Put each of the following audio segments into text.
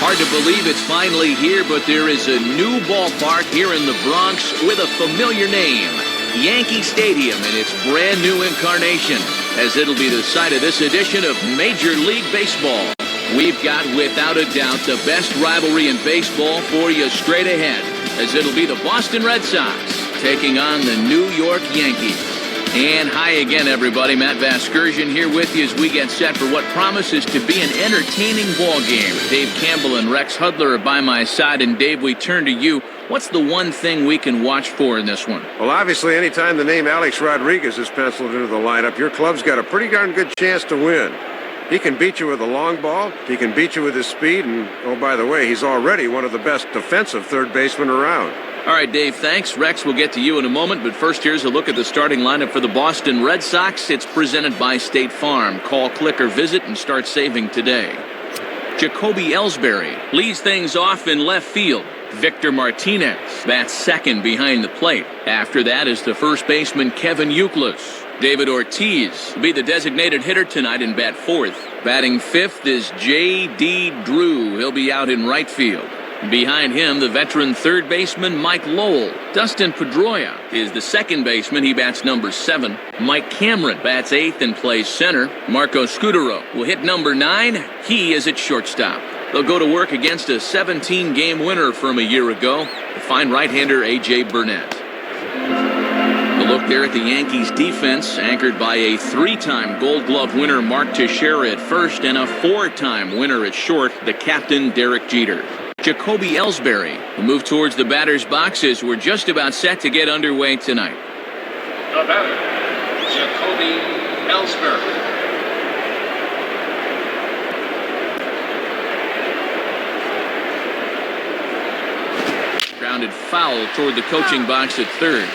Hard to believe it's finally here, but there is a new ballpark here in the Bronx with a familiar name, Yankee Stadium, in its brand new incarnation, as it'll be the site of this edition of Major League Baseball. We've got, without a doubt, the best rivalry in baseball for you straight ahead, as it'll be the Boston Red Sox taking on the New York Yankees. And hi again, everybody. Matt Vasgersian here with you as we get set for what promises to be an entertaining ball game. Dave Campbell and Rex Hudler are by my side. And Dave, we turn to you. What's the one thing we can watch for in this one? Well, obviously, anytime the name Alex Rodriguez is penciled into the lineup, your club's got a pretty darn good chance to win. He can beat you with a long ball. He can beat you with his speed. And, oh, by the way, he's already one of the best defensive third basemen around. All right, Dave, thanks. Rex, we'll get to you in a moment, but first here's a look at the starting lineup for the Boston Red Sox. It's presented by State Farm. Call, click, or visit and start saving today. Jacoby Ellsbury leads things off in left field. Victor Martinez bats second behind the plate. After that is the first baseman Kevin Youkilis. David Ortiz will be the designated hitter tonight and bat fourth. Batting fifth is J.D. Drew. He'll be out in right field. Behind him, the veteran third baseman Mike Lowell. Dustin Pedroia is the second baseman. He bats number 7. Mike Cameron bats 8th and plays center. Marco Scudero will hit number 9. He is at shortstop. They'll go to work against a 17-game winner from a year ago, the fine right-hander A.J. Burnett. A look there at the Yankees defense, anchored by a 3-time Gold Glove winner Mark Teixeira at first and a 4-time winner at short, the captain Derek Jeter. Jacoby Ellsbury will move towards the batter's boxes. We're just about set to get underway tonight. The batter, Jacoby Ellsbury. Grounded foul toward the coaching box at third.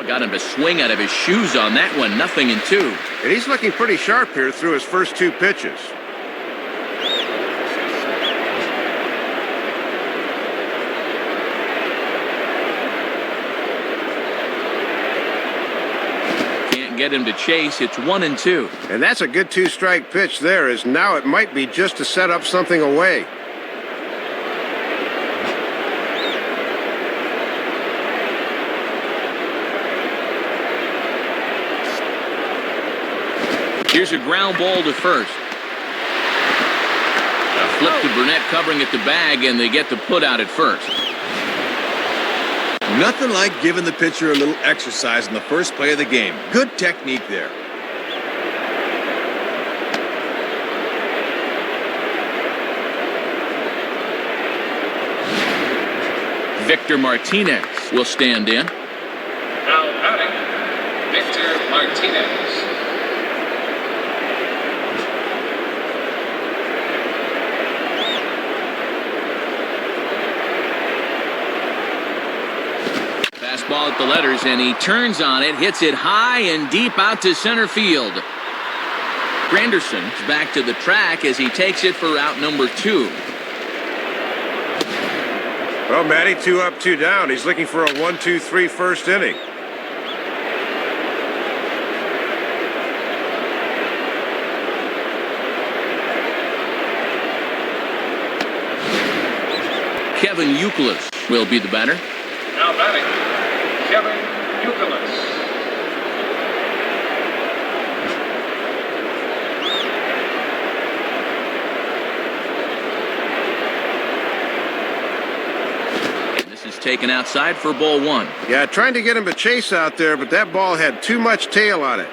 Got him to swing out of his shoes on that one. 0-2. And he's looking pretty sharp here through his first 2 pitches. Can't get him to chase. It's 1-2. And that's a good 2-strike pitch there, as now it might be just to set up something away. Here's a ground ball to first. A flip to Burnett covering at the bag, and they get the put out at first. Nothing like giving the pitcher a little exercise in the first play of the game. Good technique there. Victor Martinez will stand in. Now batting, Victor Martinez. Fastball at the letters, and he turns on it, hits it high and deep out to center field. Granderson's back to the track as he takes it for out number 2. Well, Matty, 2 up, 2 down. He's looking for a 1-2-3 first inning. Kevin Youkilis will be the batter. Now batting, Kevin Youkilis. And this is taken outside for ball 1. Yeah, trying to get him to chase out there, but that ball had too much tail on it.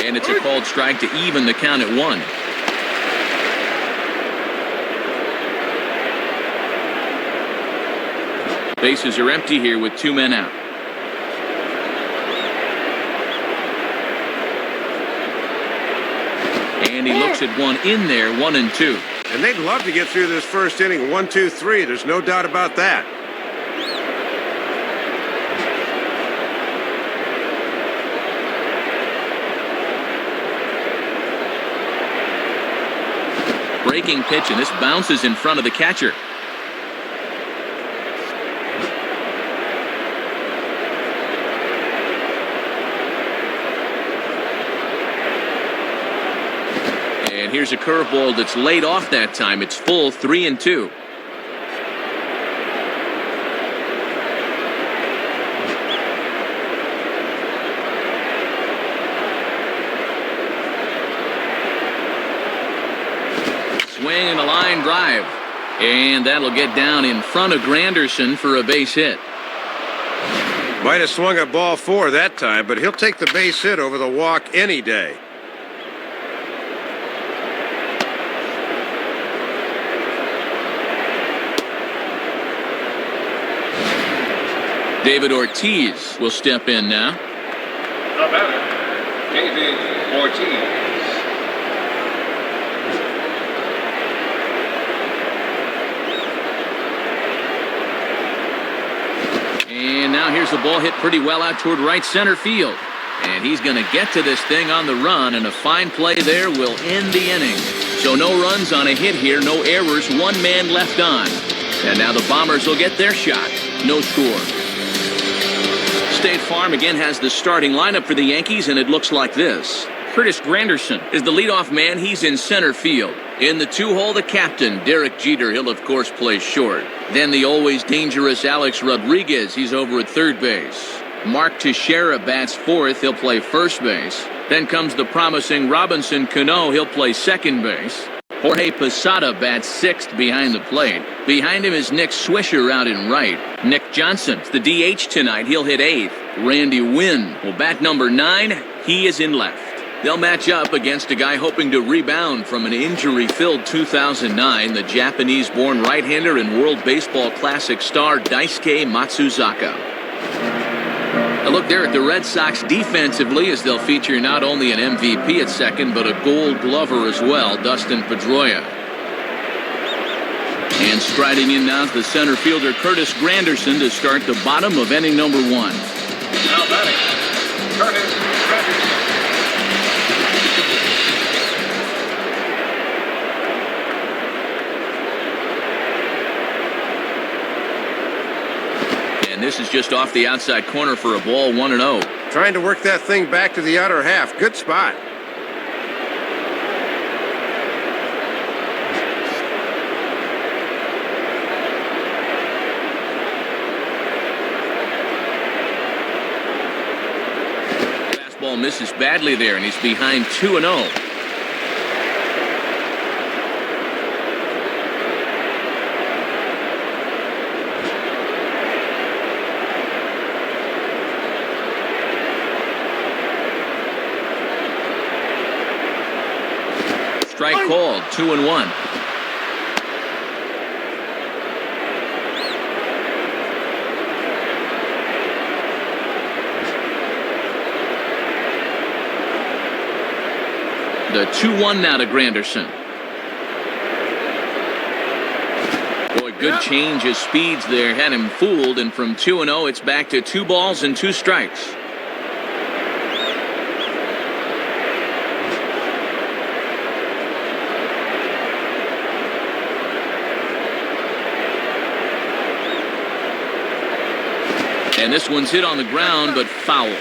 And it's a called strike to even the count at 1. Bases are empty here with 2 men out. And he looks at one in there, 1-2. And they'd love to get through this first inning 1-2-3. There's no doubt about that. breaking pitch, and this bounces in front of the catcher. And here's a curveball that's laid off that time. It's full 3-2. Swing and a line drive. And that'll get down in front of Granderson for a base hit. Might have swung at ball 4 that time, but he'll take the base hit over the walk any day. David Ortiz will step in now. The batter, David Ortiz. And now here's the ball hit pretty well out toward right center field. And he's going to get to this thing on the run, and a fine play there will end the inning. So no runs on a hit here, no errors, 1 man left on. And now the Bombers will get their shot. No score. State Farm again has the starting lineup for the Yankees, and it looks like this. Curtis Granderson is the leadoff man. He's in center field. In the 2-hole, the captain, Derek Jeter. He'll, of course, play short. Then the always dangerous Alex Rodriguez. He's over at third base. Mark Teixeira bats fourth. He'll play first base. Then comes the promising Robinson Cano. He'll play second base. Jorge Posada bats sixth behind the plate. Behind him is Nick Swisher out in right. Nick Johnson's the DH tonight. He'll hit eighth. Randy Wynn will bat number 9. He is in left. They'll match up against a guy hoping to rebound from an injury-filled 2009, the Japanese-born right-hander and World Baseball Classic star Daisuke Matsuzaka. A look there at the Red Sox defensively as they'll feature not only an MVP at second, but a Gold Glover as well, Dustin Pedroia. And striding in now is the center fielder Curtis Granderson to start the bottom of inning number 1. Now batting, Curtis Granderson. And this is just off the outside corner for a ball, 1-0. Trying to work that thing back to the outer half. Good spot. Fastball misses badly there, and he's behind 2-0. Strike called, 2-1. The 2-1 now to Granderson. Boy, good change of speeds there. Had him fooled, and from 2-0, it's back to 2 balls and 2 strikes. And this one's hit on the ground, but foul.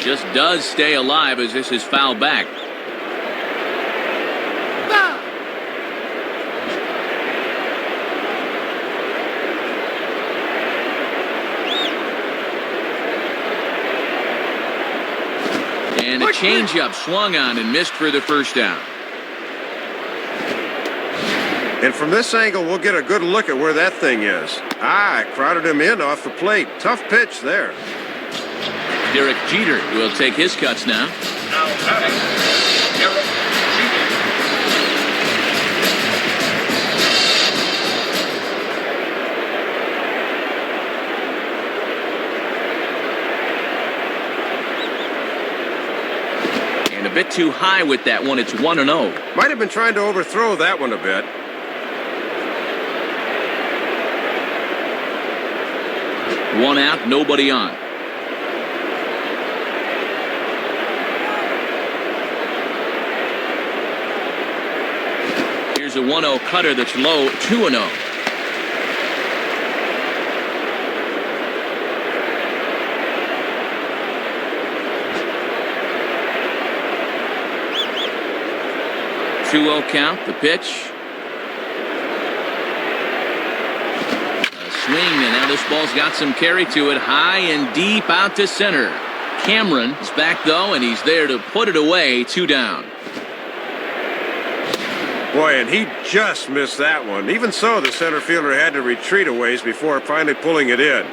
Just does stay alive as this is fouled back. And a changeup swung on and missed for the first down. And from this angle, we'll get a good look at where that thing is. Crowded him in off the plate. Tough pitch there. Derek Jeter will take his cuts now. Now batting, Derek Jeter. And a bit too high with that one. It's 1-0. Might have been trying to overthrow that one a bit. One out, nobody on. Here's a 1-0 cutter that's low, 2-0. Count, the pitch. A swing, and now this ball's got some carry to it. High and deep out to center. Cameron is back, though, and he's there to put it away. 2 down. Boy, and he just missed that one. Even so, the center fielder had to retreat a ways before finally pulling it in.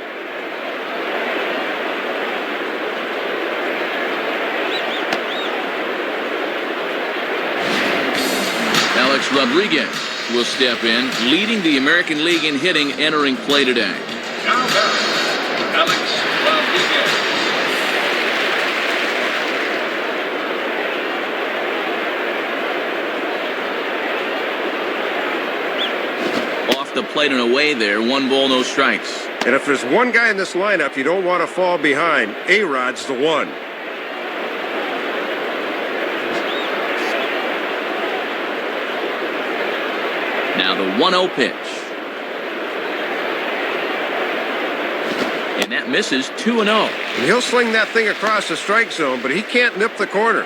Alex Rodriguez will step in, leading the American League in hitting entering play today. Now batting, Alex Rodriguez. Off the plate and away there, 1 ball, no strikes. And if there's one guy in this lineup you don't want to fall behind, A-Rod's the one. Now the 1-0 pitch. And that misses. 2-0. And he'll sling that thing across the strike zone, but he can't nip the corner.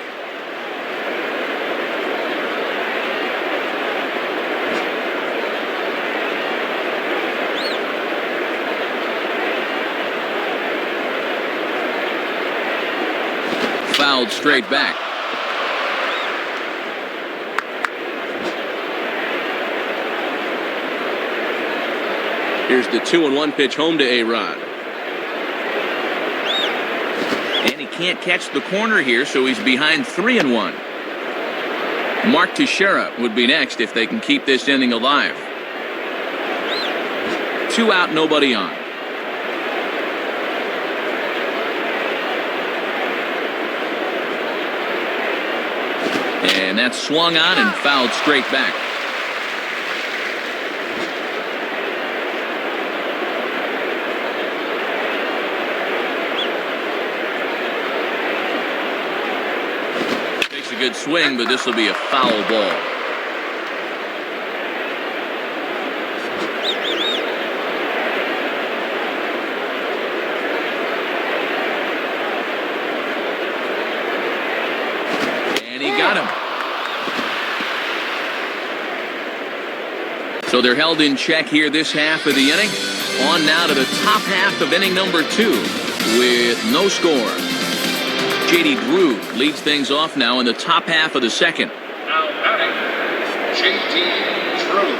Fouled straight back. Here's the 2-1 pitch home to A-Rod. And he can't catch the corner here, so he's behind 3-1. Mark Teixeira would be next if they can keep this inning alive. 2 out, nobody on. And that's swung on and fouled straight back. Good swing, but this will be a foul ball. And he got him. So they're held in check here this half of the inning. On now to the top half of inning number 2 with no score. J.D. Drew leads things off now in the top half of the second. Now batting, J.D. Drew.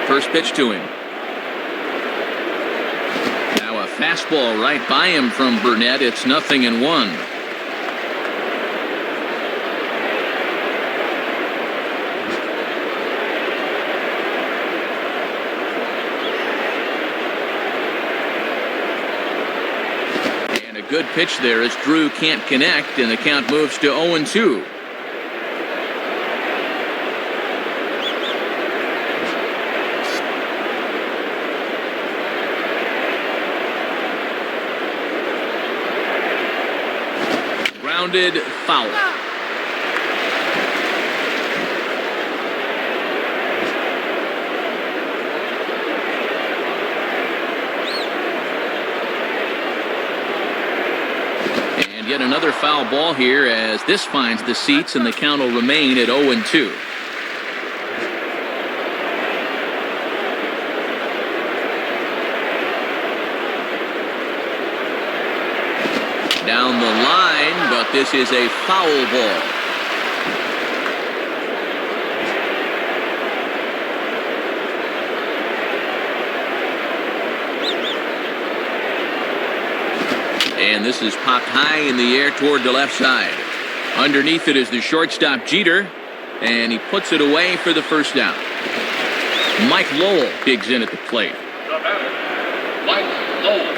First pitch to him. Now a fastball right by him from Burnett. It's 0-1. Good pitch there as Drew can't connect, and the count moves to 0-2. Grounded, foul. Yet another foul ball here as this finds the seats, and the count will remain at 0-2. Down the line, but this is a foul ball. And this is popped high in the air toward the left side. Underneath it is the shortstop Jeter, and he puts it away for the first down. Mike Lowell digs in at the plate. The batter, Mike Lowell.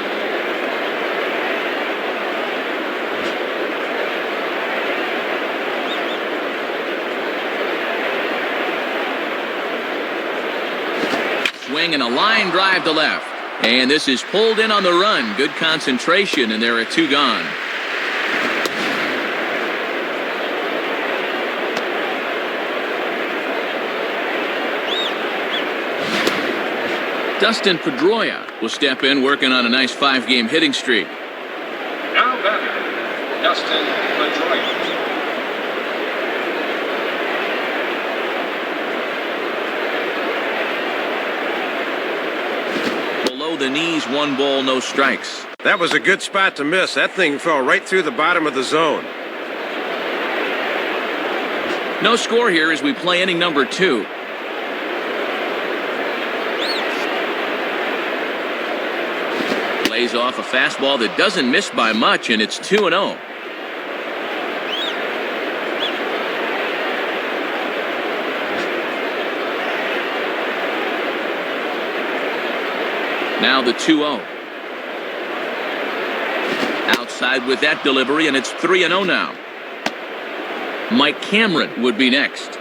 swing and a line drive to left. And this is pulled in on the run. Good concentration, and there are 2 gone. Dustin Pedroia will step in, working on a nice 5-game hitting streak. Now batting, Dustin Pedroia. Below the knees, 1 ball, no strikes. That was a good spot to miss. That thing fell right through the bottom of the zone. No score here as we play inning number 2. Lays off a fastball that doesn't miss by much, and it's 2-0. Now the 2-0. Outside with that delivery, and it's 3-0 now. Mike Cameron would be next.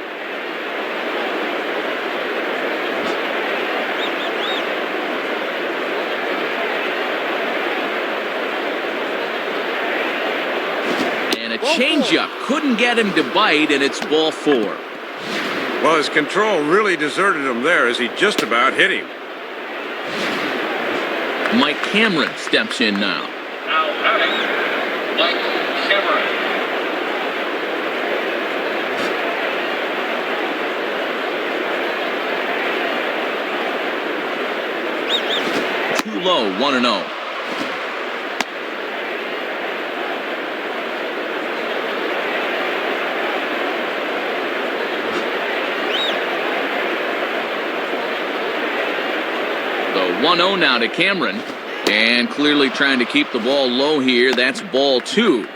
And a changeup couldn't get him to bite, and it's ball 4. Well, his control really deserted him there as he just about hit him. Mike Cameron steps in now. Now batting, Mike Cameron. Too low, 1-0. The 1-0 now to Cameron, and clearly trying to keep the ball low here. That's ball 2.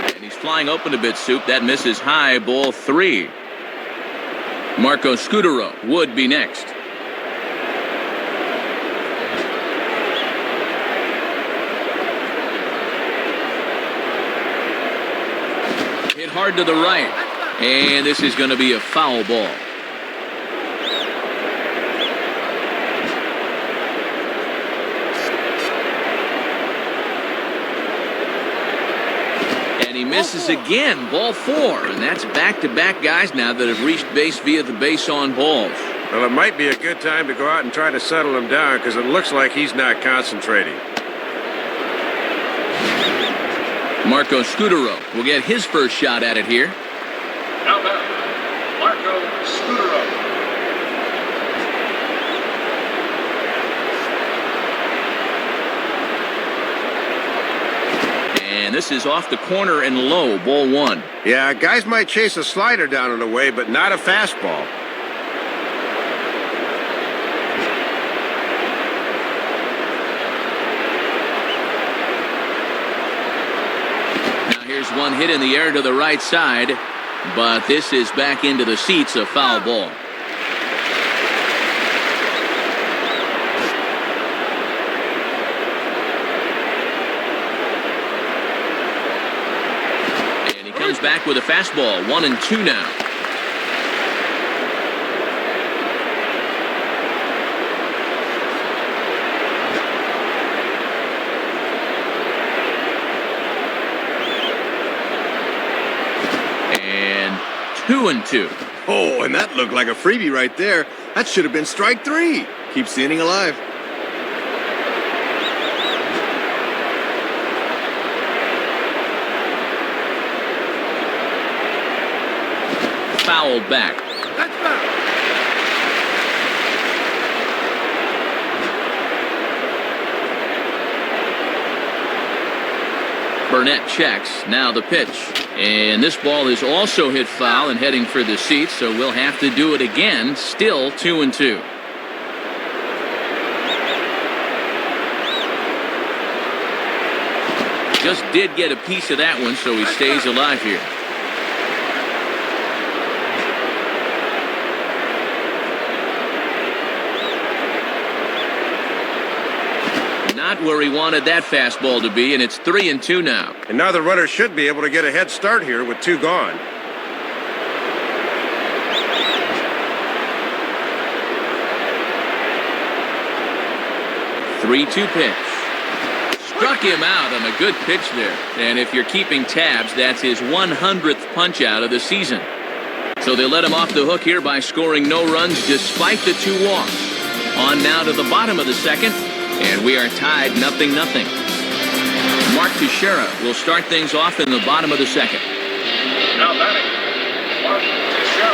And he's flying open a bit, Soup. That misses high, ball 3. Marco Scutaro would be next. Hit hard to the right, and this is going to be a foul ball. And he misses again, ball 4, and that's back-to-back guys now that have reached base via the base on balls. Well, it might be a good time to go out and try to settle him down because it looks like he's not concentrating. Marco Scutaro will get his first shot at it here. Now batting, Marco Scutaro. And this is off the corner and low, ball 1. Yeah, guys might chase a slider down and away, but not a fastball. Here's one hit in the air to the right side, but this is back into the seats, a foul ball. And he comes back with a fastball, 1-2 now. And 2-2. Oh, and that looked like a freebie right there. That should have been strike 3. Keeps the inning alive. Fouled back. Burnett checks. Now the pitch. And this ball is also hit foul and heading for the seats, so we'll have to do it again. Still 2-2. Just did get a piece of that one, so he stays alive here. Not where he wanted that fastball to be, and it's 3-2 now. And now the runner should be able to get a head start here with 2 gone. Three-two pitch. Struck him out on a good pitch there. And if you're keeping tabs, that's his 100th punch out of the season. So they let him off the hook here by scoring no runs despite the 2 walks. On now to the bottom of the second, and we are tied 0-0. Mark Teixeira will start things off in the bottom of the second. Now batting, Mark Teixeira.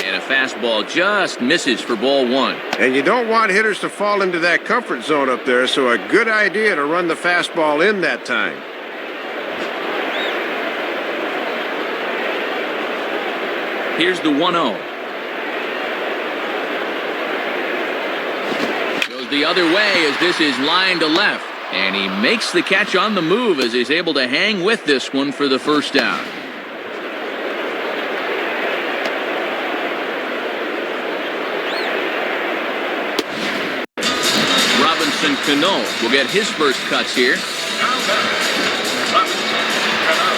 And a fastball just misses for ball 1. And you don't want hitters to fall into that comfort zone up there, so a good idea to run the fastball in that time. Here's the 1-0. Goes the other way as this is line to left. And he makes the catch on the move as he's able to hang with this one for the first down. Robinson Cano will get his first cuts here. Now batting, Robinson Cano.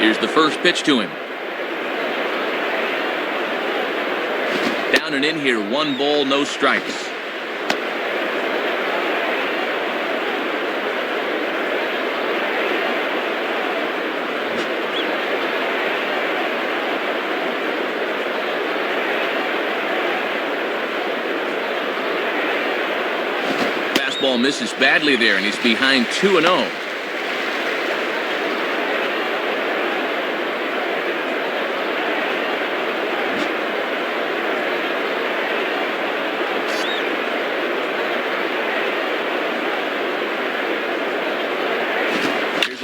Here's the first pitch to him. Down and in here, 1 ball, no strikes. Fastball misses badly there, and he's behind 2-0.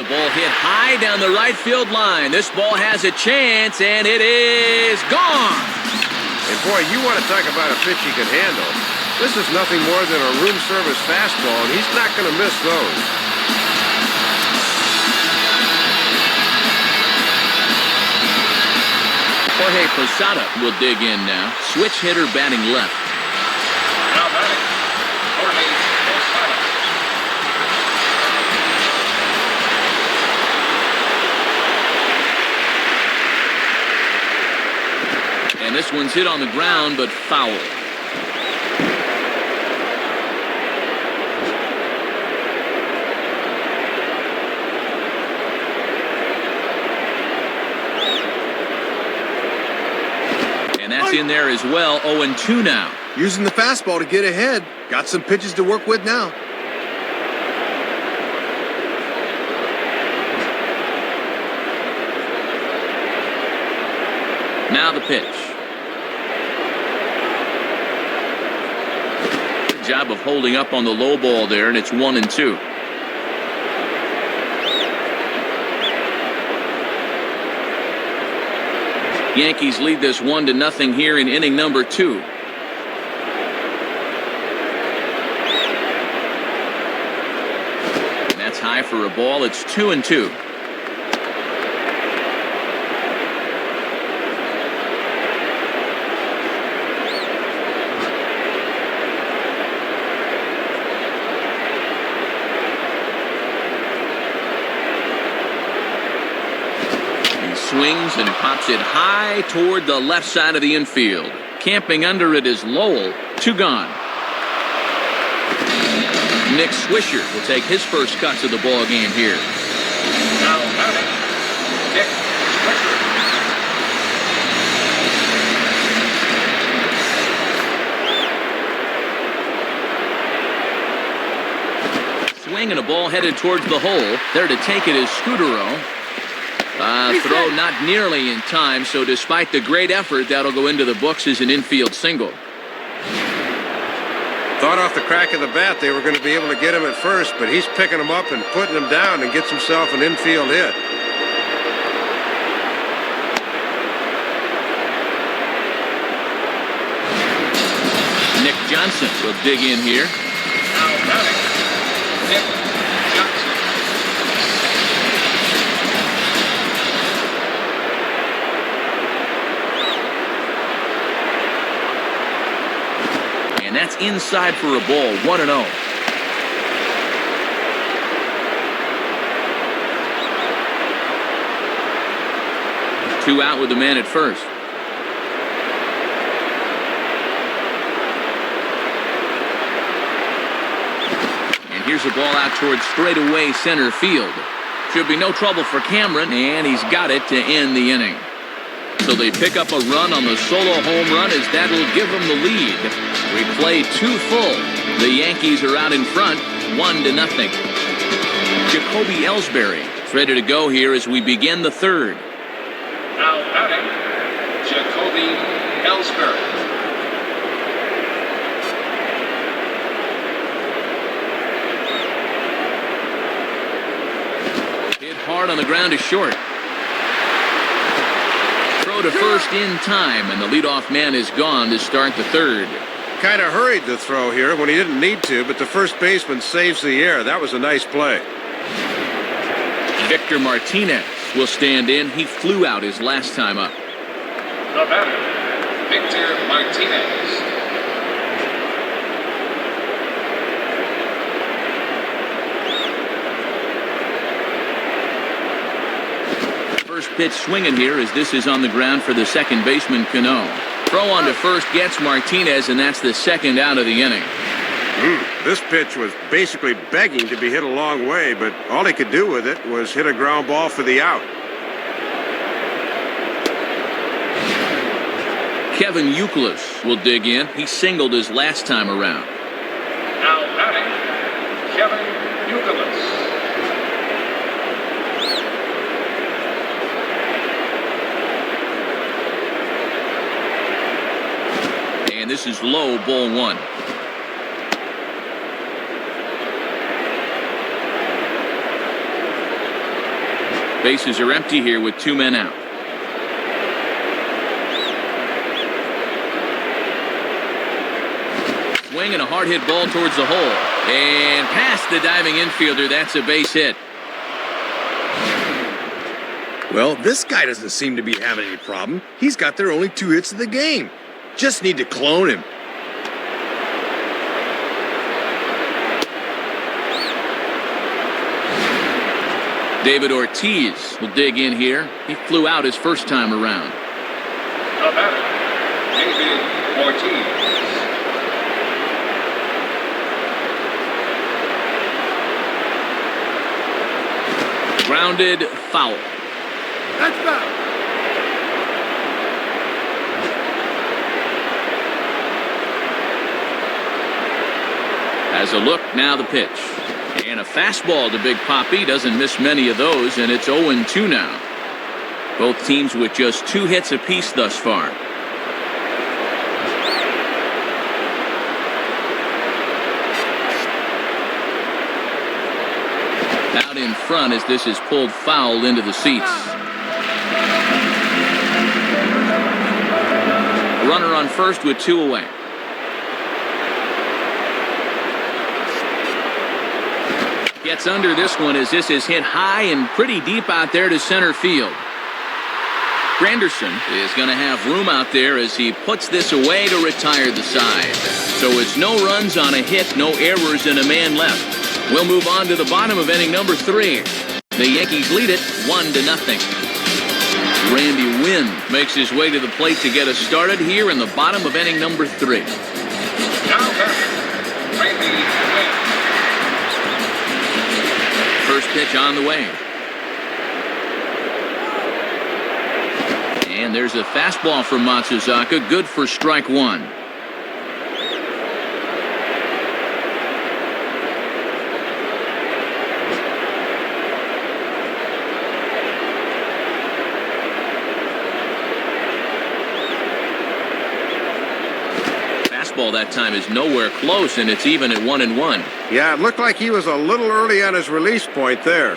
Ball hit high down the right field line. This ball has a chance, and it is gone. And boy, you want to talk about a pitch he can handle. This is nothing more than a room service fastball, and he's not going to miss those. Jorge Posada will dig in now. Switch hitter batting left. Now batting, Jorge Posada. And this one's hit on the ground, but foul. And that's in there as well. 0-2 now. Using the fastball to get ahead. Got some pitches to work with now. Now the pitch. Good job of holding up on the low ball there, and it's 1-2. Yankees lead this 1-0 here in inning number 2. And that's high for a ball. It's 2-2. Swings and pops it high toward the left side of the infield. Camping under it is Lowell. 2 gone. Nick Swisher will take his first cuts of the ball game here. Now batting, Nick Swisher. Swing and a ball headed towards the hole. There to take it is Scudero. Throw not nearly in time, so despite the great effort, that'll go into the books as an infield single. Thought off the crack of the bat they were going to be able to get him at first, but he's picking him up and putting him down and gets himself an infield hit. Nick Johnson will dig in here. Now batting, Nick inside for a ball, 1-0. Two out with the man at first. And here's a ball out towards straightaway center field. Should be no trouble for Cameron, and he's got it to end the inning. So they pick up a run on the solo home run as that will give them the lead. We play 2 full. The Yankees are out in front, 1-0. Jacoby Ellsbury is ready to go here as we begin the third. Now batting, Jacoby Ellsbury. Hit hard on the ground to short. Throw to first in time, and the leadoff man is gone to start the third. Kind of hurried the throw here when he didn't need to, but the first baseman saves the air. That was a nice play. Victor Martinez will stand in. He flew out his last time up. The batter, Victor Martinez. First pitch swinging here as this is on the ground for the second baseman, Cano. Throw on to first gets Martinez, and that's the second out of the inning. This pitch was basically begging to be hit a long way, but all he could do with it was hit a ground ball for the out. Kevin Youkilis will dig in. He singled his last time around. Now batting, Kevin Youkilis. And this is low, ball 1. Bases are empty here with 2 men out. Swing and a hard hit ball towards the hole. And past the diving infielder, that's a base hit. Well, this guy doesn't seem to be having any problem. He's got their only 2 hits of the game. Just need to clone him. David Ortiz will dig in here. He flew out his first time around. The batter, David Ortiz. Grounded foul. That's foul. As a look, now the pitch. And a fastball to Big Papi. Doesn't miss many of those, and it's 0-2 now. Both teams with just 2 hits apiece thus far. Out in front as this is pulled foul into the seats. Runner on first with 2 away. Gets under this one as this is hit high and pretty deep out there to center field. Granderson is going to have room out there as he puts this away to retire the side. So it's no runs on a hit, no errors, and a man left. We'll move on to the bottom of inning number 3. The Yankees lead it 1-0. Randy Wynn makes his way to the plate to get us started here in the bottom of inning number 3. Now batter, Randy Wynn. First pitch on the way. And there's a fastball from Matsuzaka, good for strike 1. Fastball that time is nowhere close, and it's even at 1-1. Yeah, it looked like he was a little early on his release point there.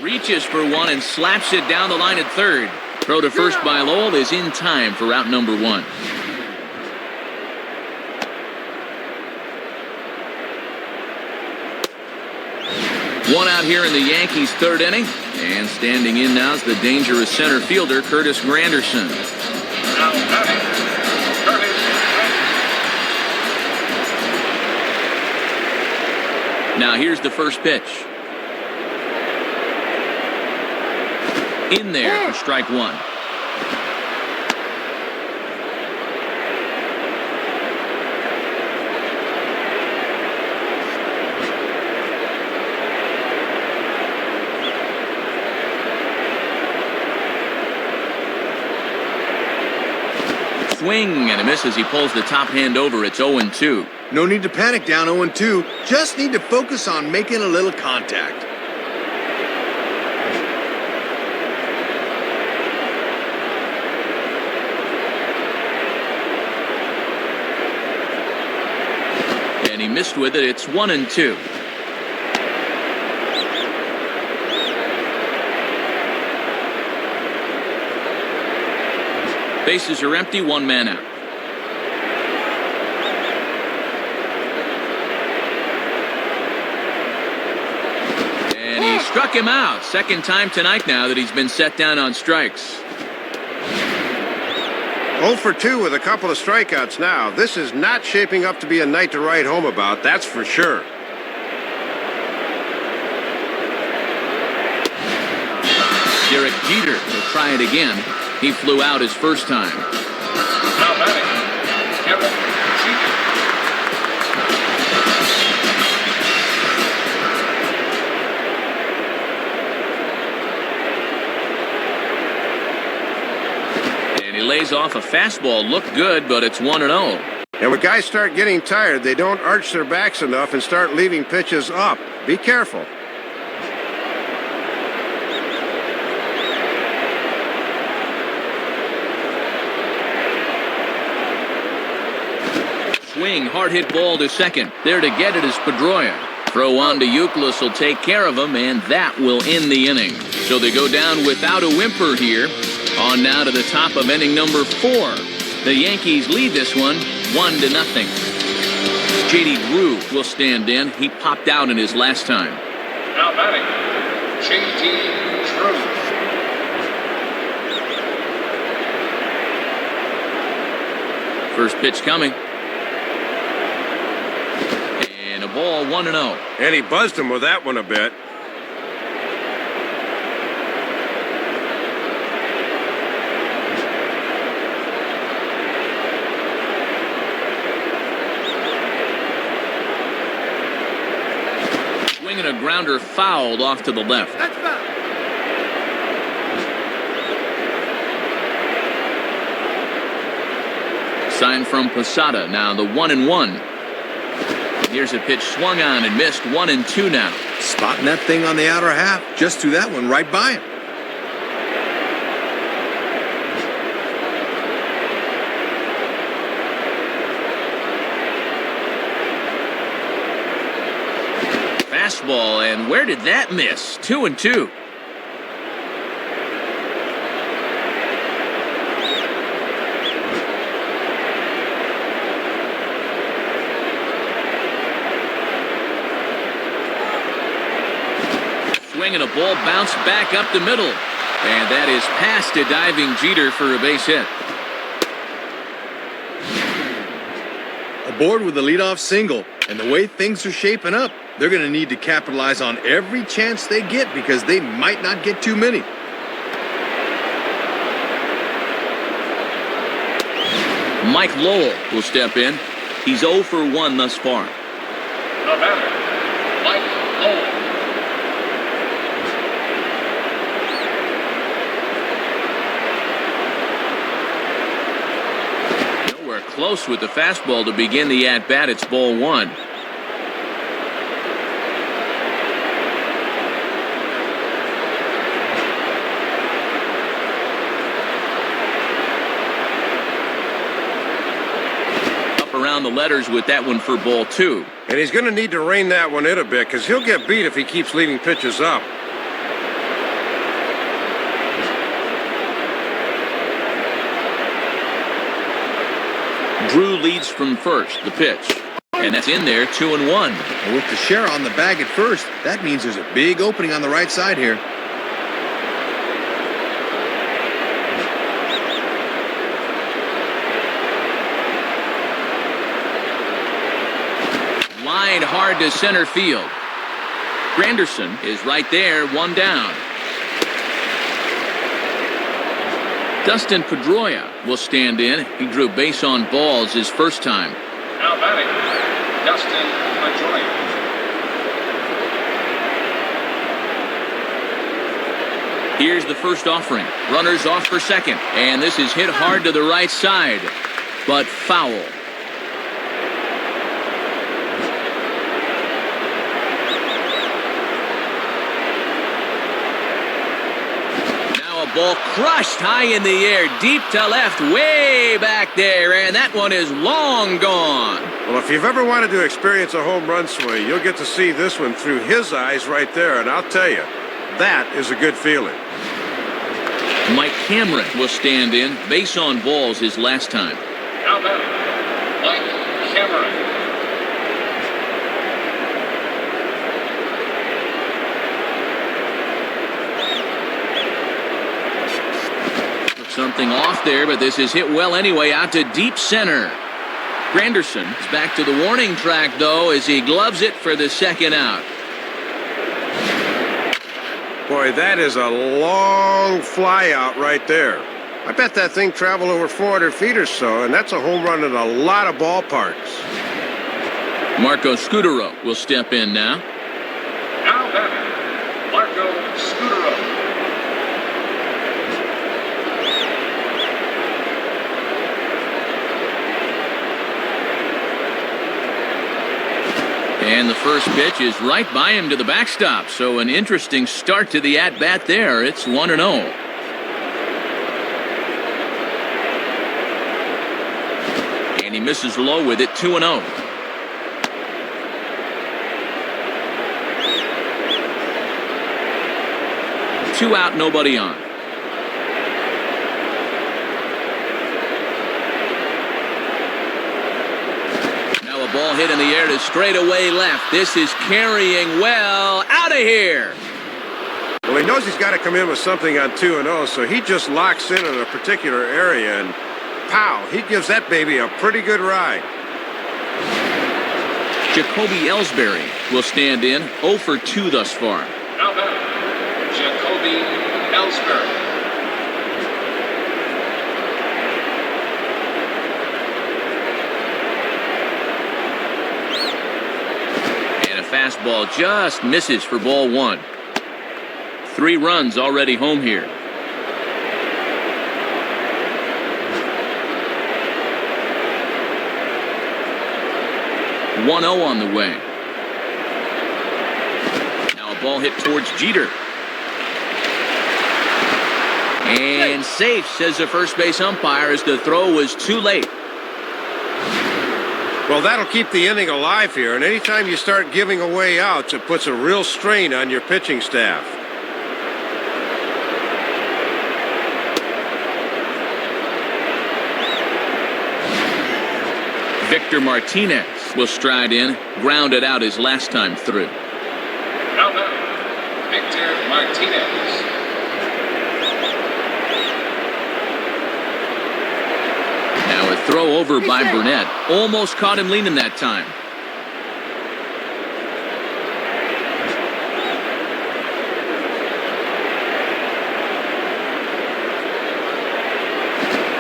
Reaches for one and slaps it down the line at third. Throw to first by Lowell is in time for out number 1. One out here in the Yankees' third inning. And standing in now is the dangerous center fielder, Curtis Granderson. Now batting, Curtis Granderson. Now here's the first pitch. In there for strike one. Swing and a miss as he pulls the top hand over. It's 0-2. No need to panic down 0-2. Just need to focus on making a little contact. And he missed with it. It's 1-2. Bases are empty, one man out. And he struck him out. Second time tonight now that he's been set down on strikes. 0 for 2 with a couple of strikeouts now. This is not shaping up to be a night to write home about, that's for sure. Derek Jeter will try it again. He flew out his first time. Now batting, Derek Jeter. And he lays off a fastball. Looked good, but it's 1-0. And when guys start getting tired, they don't arch their backs enough and start leaving pitches up. Be careful. Swing, hard hit ball to second. There to get it is Pedroia. Throw on to Euclid will take care of him, and that will end the inning. So they go down without a whimper here. On now to the top of inning number 4. The Yankees lead this one 1-0. J.D. Drew will stand in. He popped out in his last time. Now batting, J.D. Drew. First pitch coming. And a ball 1-0. And he buzzed him with that one a bit. Swinging a grounder fouled off to the left. That's foul. Sign from Posada. Now the 1-1. Here's a pitch swung on and missed. 1-2 now. Spotting that thing on the outer half. Just threw that one right by him. Fastball, and where did that miss? 2-2. Swinging a ball bounced back up the middle. And that is past a diving Jeter for a base hit. Aboard with the leadoff single. And the way things are shaping up, they're going to need to capitalize on every chance they get because they might not get too many. Mike Lowell will step in. He's 0 for 1 thus far. The batter, Mike Lowell. Nowhere close with the fastball to begin the at-bat. It's ball 1. Around the letters with that one for ball 2. And he's going to need to rein that one in a bit because he'll get beat if he keeps leaving pitches up. Drew leads from first. The pitch. And that's in there, 2-1. And with Teixeira on the bag at first, that means there's a big opening on the right side here. Line hard to center field. Granderson is right there, one down. Dustin Pedroia will stand in. He drew base on balls his first time. Now batting, Dustin Pedroia. Here's the first offering. Runners off for second. And this is hit hard to the right side, but foul. Ball crushed high in the air, deep to left, way back there, and that one is long gone. Well, if you've ever wanted to experience a home run swing, you'll get to see this one through his eyes right there, and I'll tell you, that is a good feeling. Mike Cameron will stand in, base on balls his last time. Now batting, Mike Cameron. Something off there, but this is hit well anyway, out to deep center. Granderson is back to the warning track, though, as he gloves it for the second out. Boy, that is a long fly out right there. I bet that thing traveled over 400 feet or so, and that's a home run in a lot of ballparks. Marco Scutaro will step in now. Now batting, Marco Scutaro. And the first pitch is right by him to the backstop. So an interesting start to the at-bat there. It's 1-0. And he misses low with it, 2-0. Two out, nobody on. Ball hit in the air to straightaway left. This is carrying well. Out of here. Well, he knows he's got to come in with something on 2-0, so he just locks in a particular area, and pow, he gives that baby a pretty good ride. Jacoby Ellsbury will stand in, 0 for 2 thus far. Now batting, Jacoby Ellsbury. Fastball just misses for ball 1. 3 runs already home here. (1-0) on the way. Now a ball hit towards Jeter. And safe, says the first base umpire, as the throw was too late. Well, that'll keep the inning alive here, and anytime you start giving away outs, it puts a real strain on your pitching staff. Victor Martinez will stride in, grounded out his last time through. Now batting, Victor Martinez. Now a throw over by Burnett. Almost caught him leaning that time.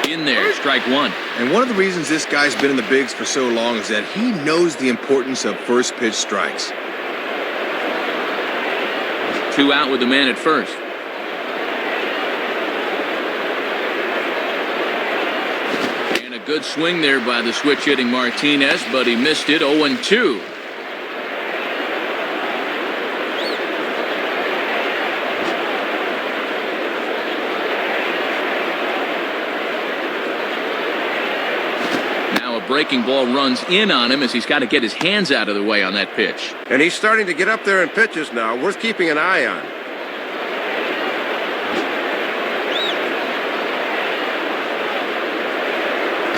In there, strike 1. And one of the reasons this guy's been in the bigs for so long is that he knows the importance of first pitch strikes. 2 out with the man at first. Good swing there by the switch-hitting Martinez, but he missed it. 0-2. Now a breaking ball runs in on him as he's got to get his hands out of the way on that pitch. And he's starting to get up there in pitches now, worth keeping an eye on.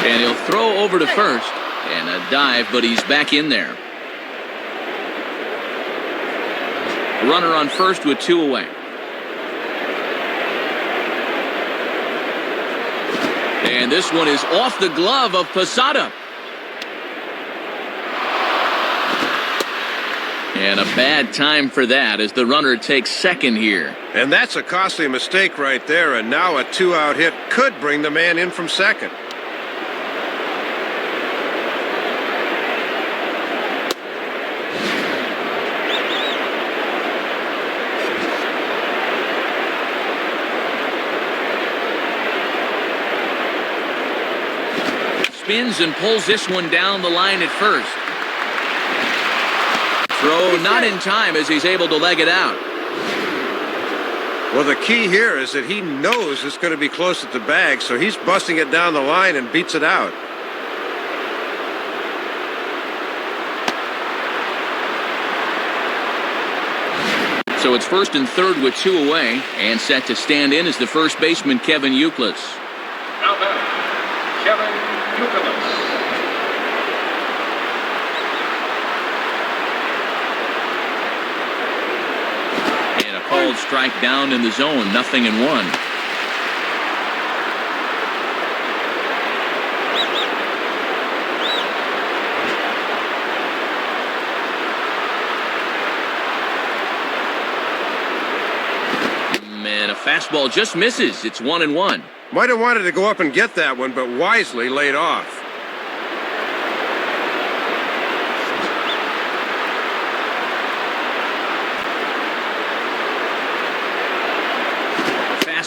And he'll throw over to first. And a dive, but he's back in there. Runner on first with 2 away. And this one is off the glove of Posada. And a bad time for that as the runner takes second here. And that's a costly mistake right there, and now a 2-out hit could bring the man in from second. Spins and pulls this one down the line at first. Throw not in time as he's able to leg it out. Well, the key here is that he knows it's going to be close at the bag, so he's busting it down the line and beats it out. So it's first and third with 2 away, and set to stand in is the first baseman, Kevin Youkilis. Now batting, Kevin Youkilis. Called strike down in the zone, 0-1. Man, a fastball just misses. It's 1-1. Might have wanted to go up and get that one, but wisely laid off.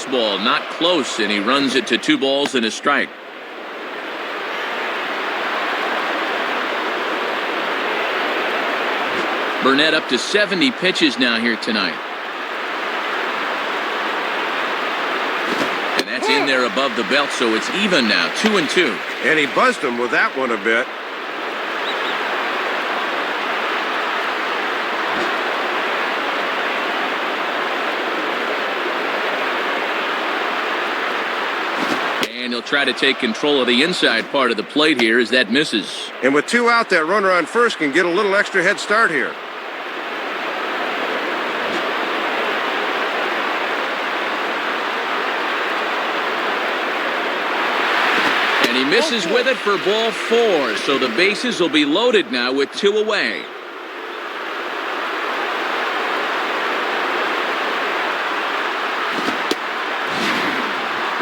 Ball not close, and he runs it to 2 balls and a strike. Burnett up to 70 pitches now here tonight. And that's in there above the belt, so it's even now, 2-2. And he buzzed him with that one a bit. And he'll try to take control of the inside part of the plate here as that misses. And with 2 out, that runner on first can get a little extra head start here. And he misses with it for ball 4, so the bases will be loaded now with 2 away.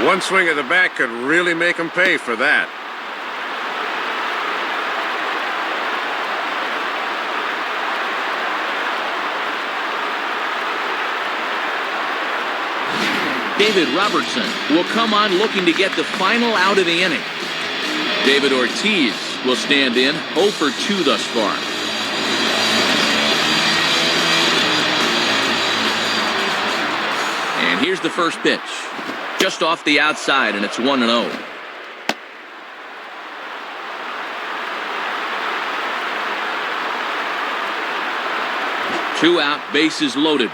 One swing of the bat could really make him pay for that. David Robertson will come on looking to get the final out of the inning. David Ortiz will stand in, 0 for 2 thus far. And here's the first pitch. Just off the outside, and it's 1-0. Two out, bases loaded.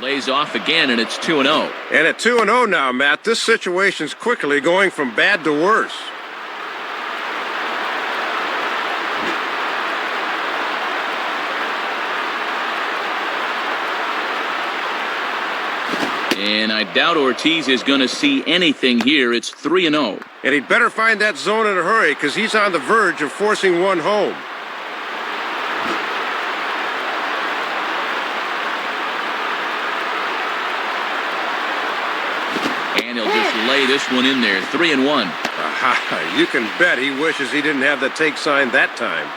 Lays off again, and it's 2-0. And at 2-0 now, Matt, this situation's quickly going from bad to worse. And I doubt Ortiz is going to see anything here. It's 3-0. And he'd better find that zone in a hurry because he's on the verge of forcing one home. And he'll just lay this one in there. 3-1. Aha, you can bet he wishes he didn't have the take sign that time.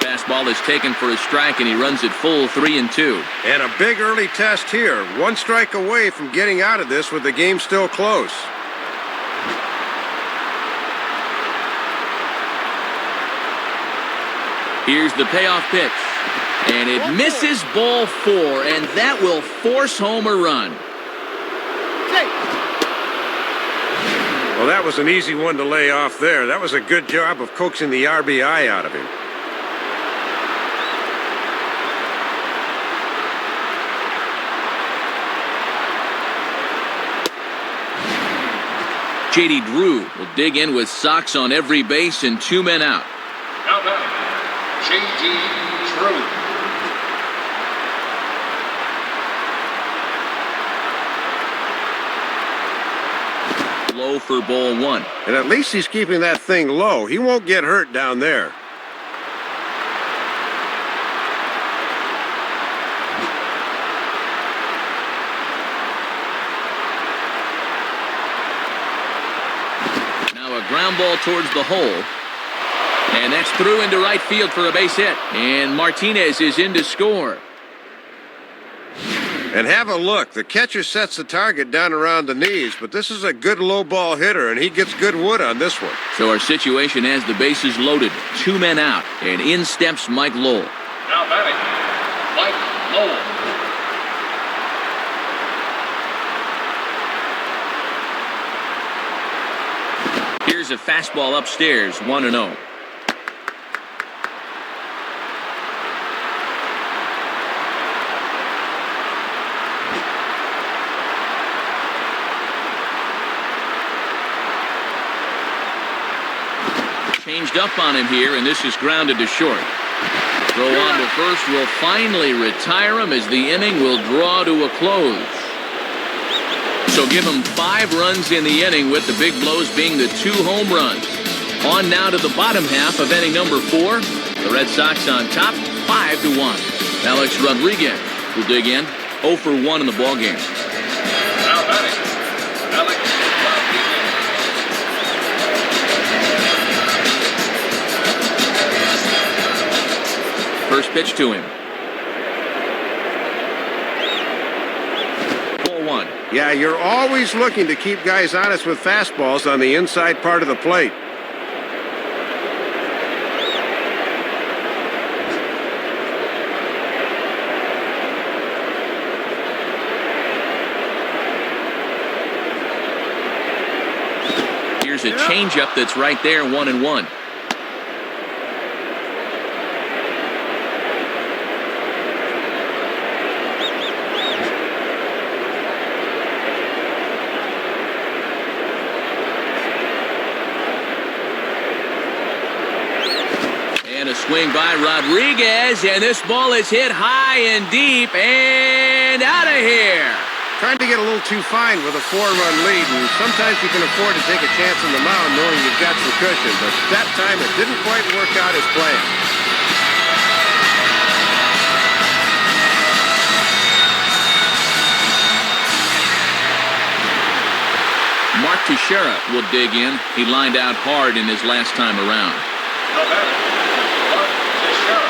Fastball is taken for a strike, and he runs it full 3-2. And a big early test here. One strike away from getting out of this with the game still close. Here's the payoff pitch. And it misses ball 4, and that will force home a run. Well, that was an easy one to lay off there. That was a good job of coaxing the RBI out of him. J.D. Drew will dig in with Sox on every base and 2 men out. Now batting, J.D. Drew. Low for ball 1. And at least he's keeping that thing low. He won't get hurt down there. Now a ground ball towards the hole. And that's through into right field for a base hit. And Martinez is in to score. And have a look. The catcher sets the target down around the knees, but this is a good low ball hitter, and he gets good wood on this one. So our situation has the bases loaded. 2 men out. And in steps Mike Lowell. Now batting, Mike Lowell. Here's a fastball upstairs, 1-0. Changed up on him here, and this is grounded to short. Throw on to first will finally retire him as the inning will draw to a close. So give him 5 runs in the inning, with the big blows being the 2 home runs. On now to the bottom half of inning number 4. The Red Sox on top, 5-1. Alex Rodriguez will dig in, 0 for 1 in the ballgame. Now batting, Alex Rodriguez. First pitch to him. Ball 1. Yeah, you're always looking to keep guys honest with fastballs on the inside part of the plate. Here's a changeup that's right there, 1-1. Swing by Rodriguez, and this ball is hit high and deep and out of here. Trying to get a little too fine with a 4-run lead, and sometimes you can afford to take a chance on the mound knowing you've got some cushion, but that time it didn't quite work out as planned. Mark Teixeira will dig in. He lined out hard in his last time around. Now batting, Mark Teixeira.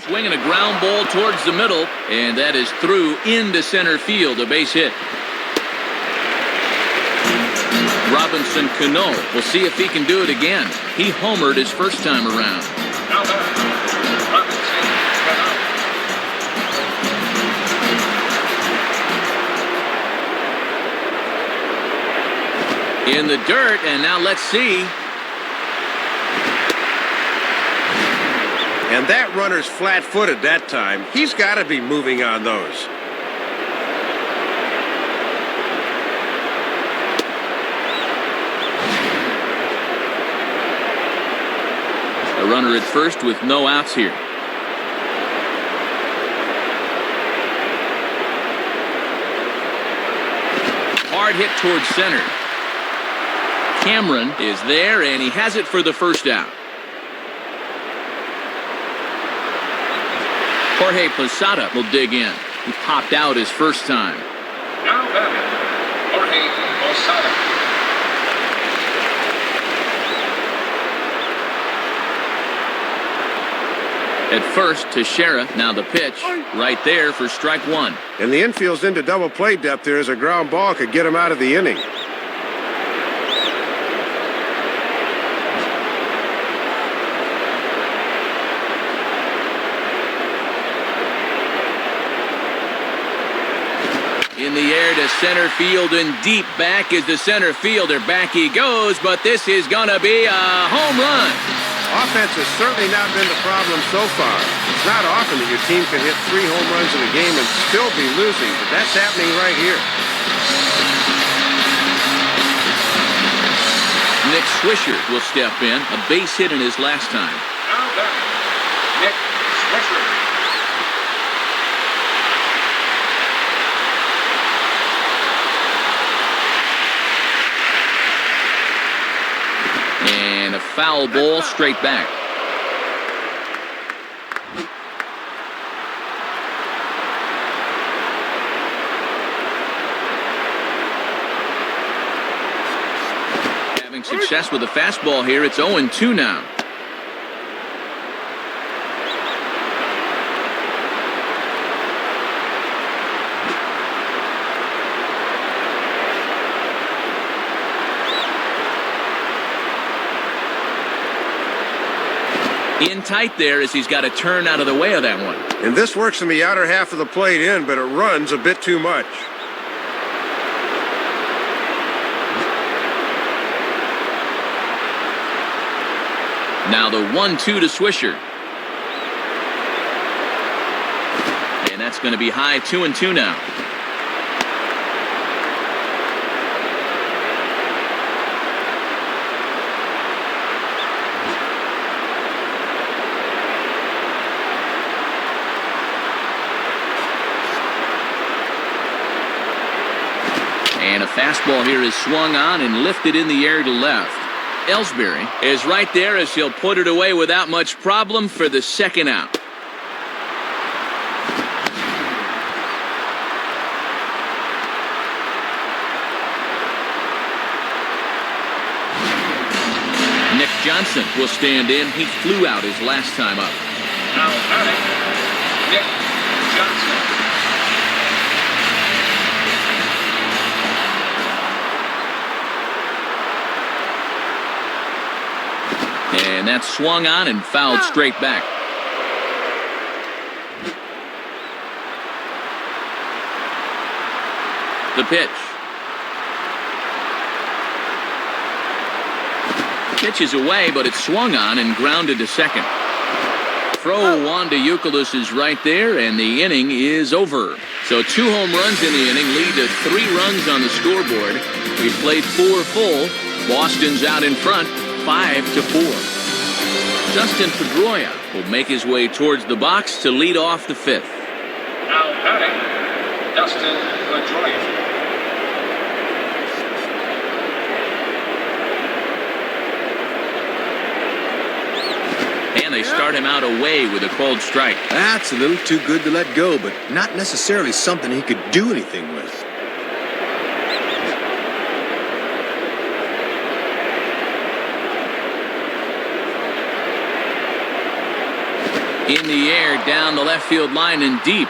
Swinging a ground ball towards the middle, and that is through into center field, a base hit. Robinson Cano will see if he can do it again. He homered his first time around. Now batting, Robinson Cano. In the dirt, and now let's see. And that runner's flat-footed that time. He's got to be moving on those. A runner at first with no outs here. Hard hit towards center. Cameron is there, and he has it for the first out. Jorge Posada will dig in. He popped out his first time. Now batting, Jorge Posada. At first, Teixeira, now the pitch, right there for strike 1. And the infield's into double play depth there as a ground ball could get him out of the inning. In the air to center field and deep back is the center fielder. Back he goes, but this is going to be a home run. Offense has certainly not been the problem so far. It's not often that your team can hit 3 home runs in a game and still be losing, but that's happening right here. Nick Swisher will step in, a base hit in his last time. Now batting, Nick Swisher. And a foul ball straight back. Having success with the fastball here, it's 0-2 now. In tight there as he's got to turn out of the way of that one. And this works in the outer half of the plate in, but it runs a bit too much. Now the 1-2 to Swisher. And that's going to be high, 2-2 now. And a fastball here is swung on and lifted in the air to left. Ellsbury is right there as he'll put it away without much problem for the second out. Nick Johnson will stand in. He flew out his last time up. Now batting, Nick Johnson. And that's swung on and fouled straight back. The pitch. Pitch is away, but it's swung on and grounded to second. Throw on to Youkilis is right there, and the inning is over. So 2 home runs in the inning lead to 3 runs on the scoreboard. We played 4 full. Boston's out in front, 5-4. Justin Pedroia will make his way towards the box to lead off the 5th. Now batting, Justin Pedroia. And they start him out away with a called strike. That's a little too good to let go, but not necessarily something he could do anything with. In the air, down the left field line and deep.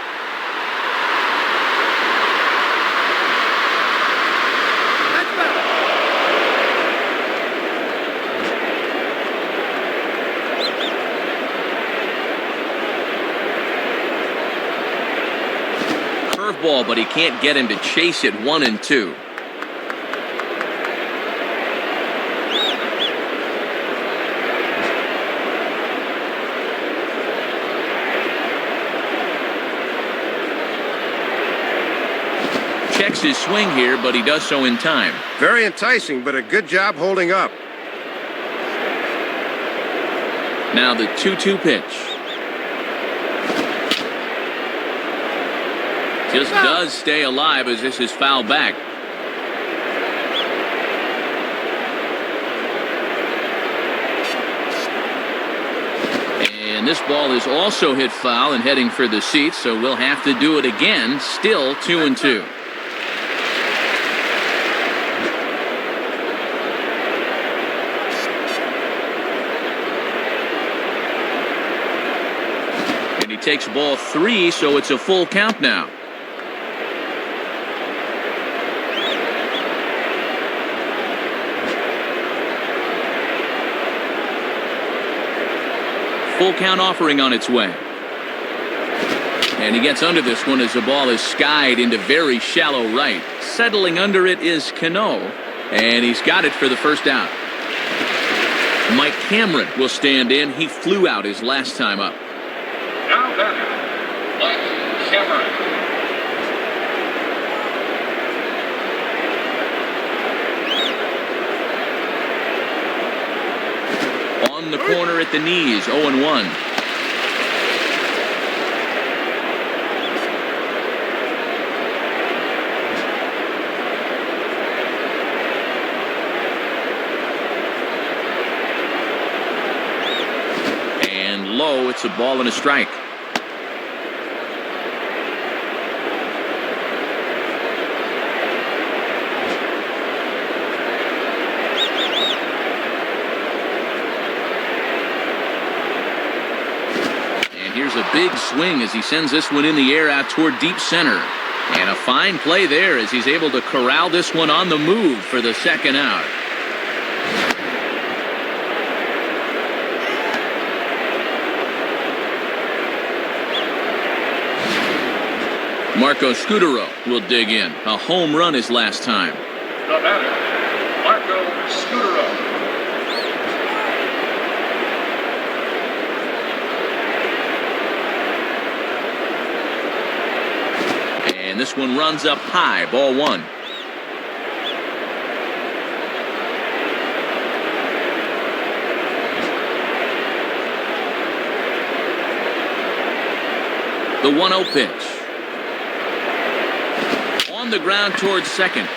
Curveball, but he can't get him to chase it 1-2. Checks his swing here, but he does so in time. Very enticing, but a good job holding up. Now the 2-2 pitch. Just does stay alive as this is fouled back. And this ball is also hit foul and heading for the seats, so we'll have to do it again. Still 2-2. And he takes ball 3, so it's a full count now. Full count offering on its way. And he gets under this one as the ball is skied into very shallow right. Settling under it is Cano, and he's got it for the first out. Mike Cameron will stand in. He flew out his last time up. Now batting, Mike Cameron. On the corner at the knees, 0-1. Low, it's a ball and a strike. And here's a big swing as he sends this one in the air out toward deep center. And a fine play there as he's able to corral this one on the move for the second out. Marco Scutaro will dig in. A home run his last time. The batter, Marco Scutaro. And this one runs up high, ball one. The 1-0 pitch. On the ground towards second.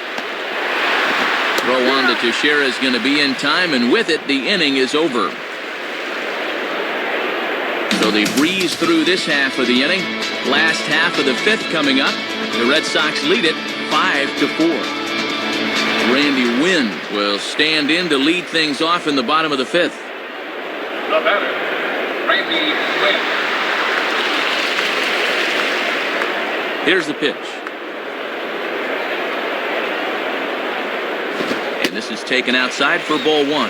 Throw on to Teixeira is going to be in time, and with it, the inning is over. So they breeze through this half of the inning. Last half of the fifth coming up. The Red Sox lead it 5-4. Randy Wynn will stand in to lead things off in the bottom of the fifth. The batter, Randy Wynn. Here's the pitch. This is taken outside for ball one.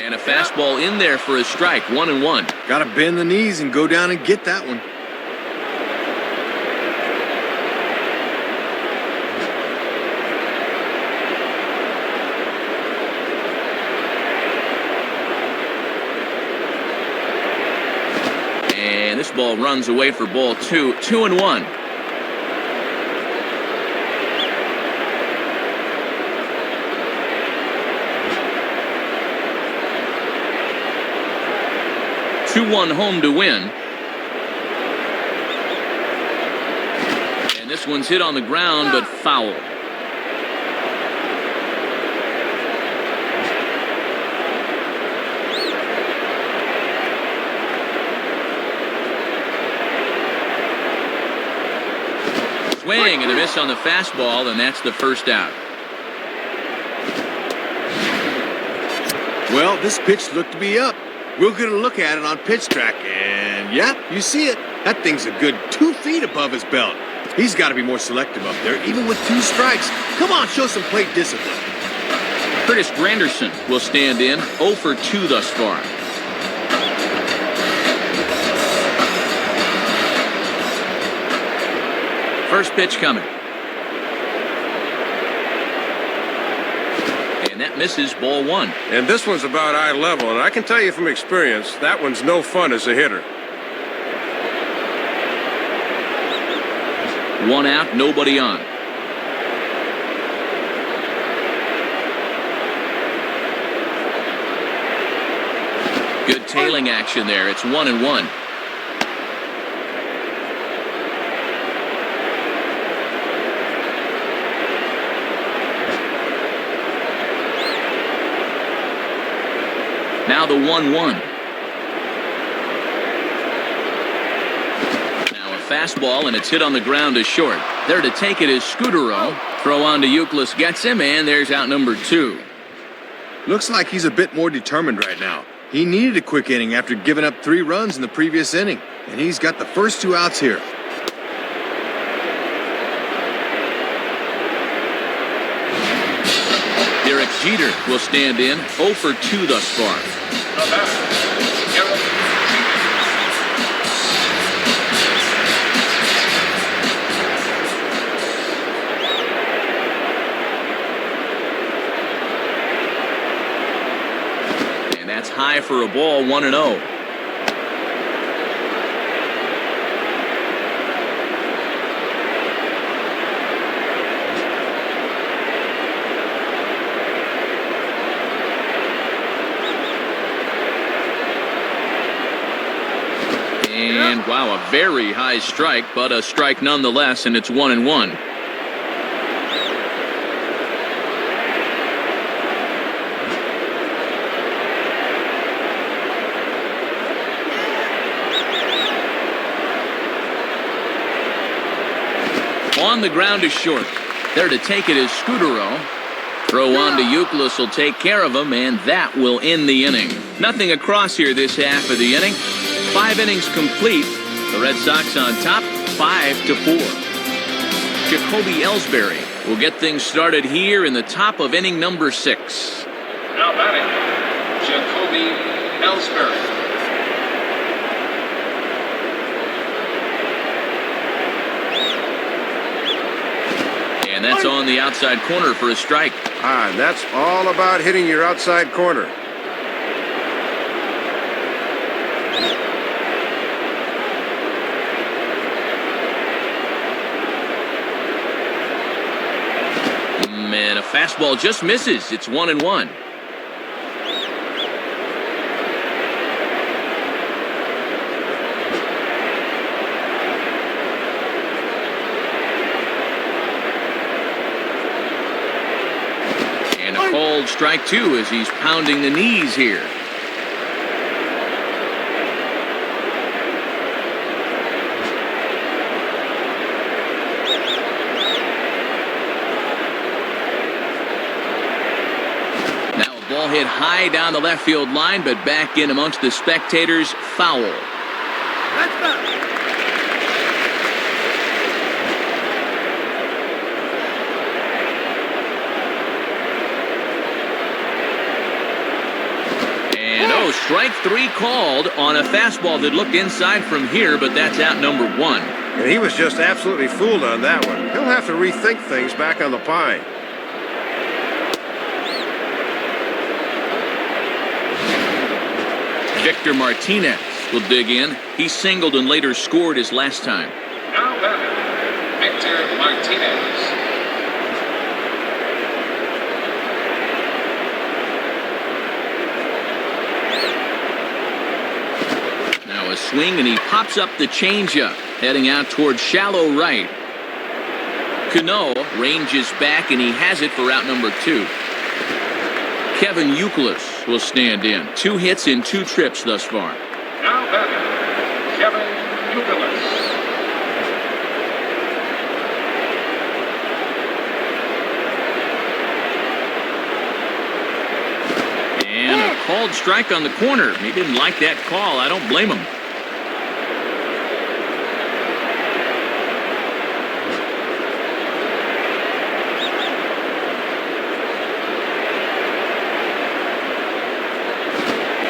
And a fastball in there for a strike, 1-1. Got to bend the knees and go down and get that one. This ball runs away for ball two, 2-1. Two-1 home to win. And this one's hit on the ground, but foul. Swing and a miss on the fastball, and that's the first out. Well, this pitch looked to be up. We'll get a look at it on pitch track, and yeah, you see it. That thing's a good 2 feet above his belt. He's got to be more selective up there, even with 2 strikes. Come on, show some plate discipline. Curtis Granderson will stand in, 0 for 2 thus far. First pitch coming. And that misses, ball one. And this one's about eye level, and I can tell you from experience, that one's no fun as a hitter. 1 out, nobody on. Good tailing action there. It's 1-1. Now the 1-1. Now a fastball, and it's hit on the ground to short. There to take it is Scutaro. Throw on to Euclid gets him, and there's out number 2. Looks like he's a bit more determined right now. He needed a quick inning after giving up 3 runs in the previous inning, and he's got the first 2 outs here. Derek Jeter will stand in, 0 for 2 thus far. The batter, Derek Jeter. And that's high for a ball, 1-0. And wow, a very high strike, but a strike nonetheless, and it's 1-1. On the ground to short. There to take it is Scudero. Throw on to Youkilis will take care of him, and that will end the inning. Nothing across here this half of the inning. 5 innings complete. The Red Sox on top, 5-4. Jacoby Ellsbury will get things started here in the top of inning number 6. Now batting, Jacoby Ellsbury. And that's on the outside corner for a strike. And that's all about hitting your outside corner. And a fastball just misses. It's 1-1. And a called strike 2 as he's pounding the knees here. Ball hit high down the left field line, but back in amongst the spectators. Foul. And strike 3 called on a fastball that looked inside from here, but that's out number 1. And he was just absolutely fooled on that one. He'll have to rethink things back on the pine. Victor Martinez will dig in. He singled and later scored his last time. Now batting, Victor Martinez. Now a swing, and he pops up the changeup, heading out towards shallow right. Cano ranges back, and he has it for out number 2. Kevin Youkilis will stand in. 2 hits in 2 trips thus far. Now batting, Kevin Youkilis. And a called strike on the corner. He didn't like that call. I don't blame him.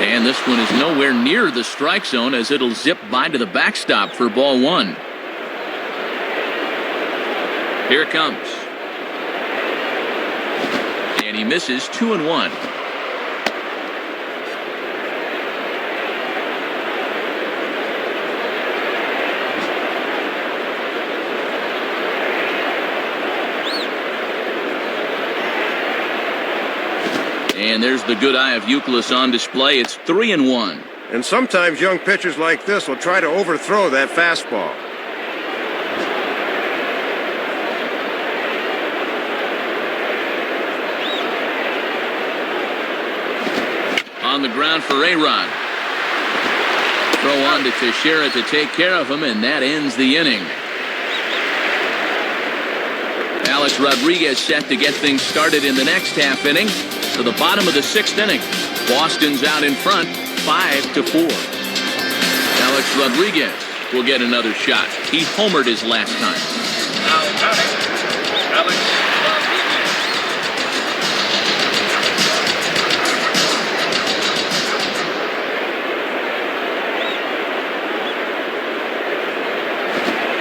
And this one is nowhere near the strike zone as it'll zip by to the backstop for ball 1. Here it comes. And he misses 2-1. And there's the good eye of Youkilis on display. It's 3-1. And sometimes young pitchers like this will try to overthrow that fastball. On the ground for A-Rod. Throw on to Teixeira to take care of him, and that ends the inning. Alex Rodriguez set to get things started in the next half inning. To the bottom of the 6th inning. Boston's out in front, 5-4. Alex Rodriguez will get another shot. He homered his last time. Now batting, Alex Rodriguez.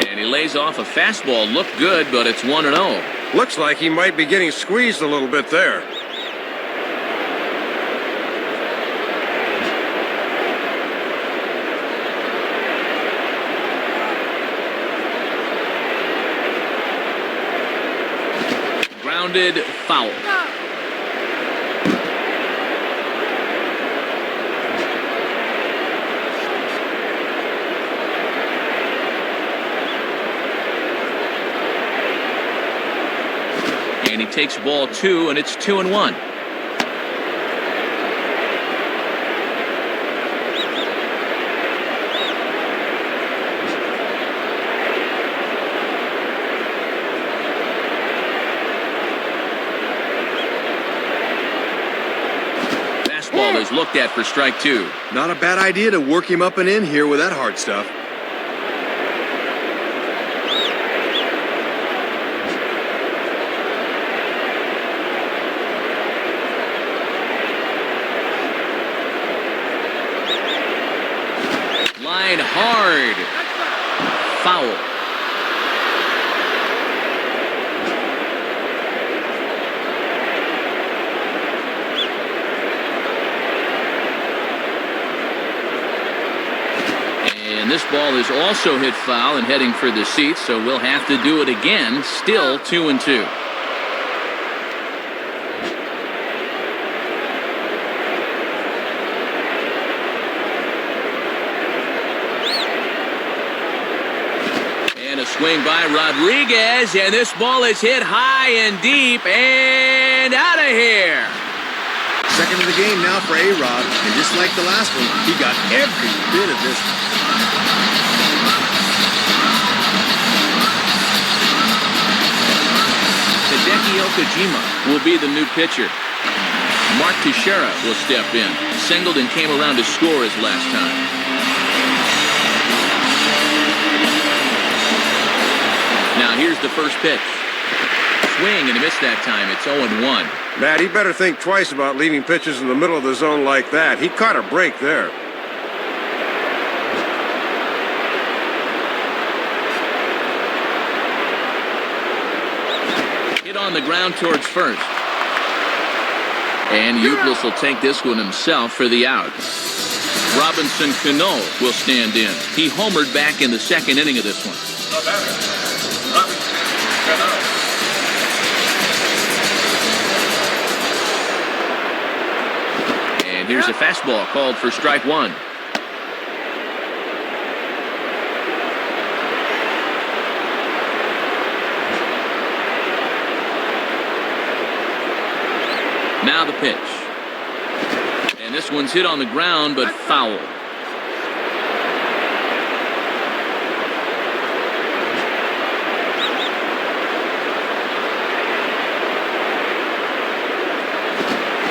And he lays off a fastball. Looked good, but it's 1-0. Looks like he might be getting squeezed a little bit there. Grounded foul. And he takes ball 2, and it's 2-1. Fastball is looked at for strike 2. Not a bad idea to work him up and in here with that hard stuff. Line hard. Foul. And this ball is also hit foul and heading for the seats, so we'll have to do it again. Still 2-2. And a swing by Rodriguez, and this ball is hit high and deep and out of here. Second of the game now for A-Rod, and just like the last one, he got every bit of this one. Hideki Okajima will be the new pitcher. Mark Teixeira will step in. Singleton came around to score his last time. Now here's the first pitch. Swing, and he missed that time. It's 0-1. Matt, he better think twice about leaving pitches in the middle of the zone like that. He caught a break there. Hit on the ground towards first. And Euclid will take this one himself for the out. Robinson Cano will stand in. He homered back in the second inning of this one. The batter, Robinson Cano. And here's a fastball called for strike 1. Now the pitch. And this one's hit on the ground, but foul.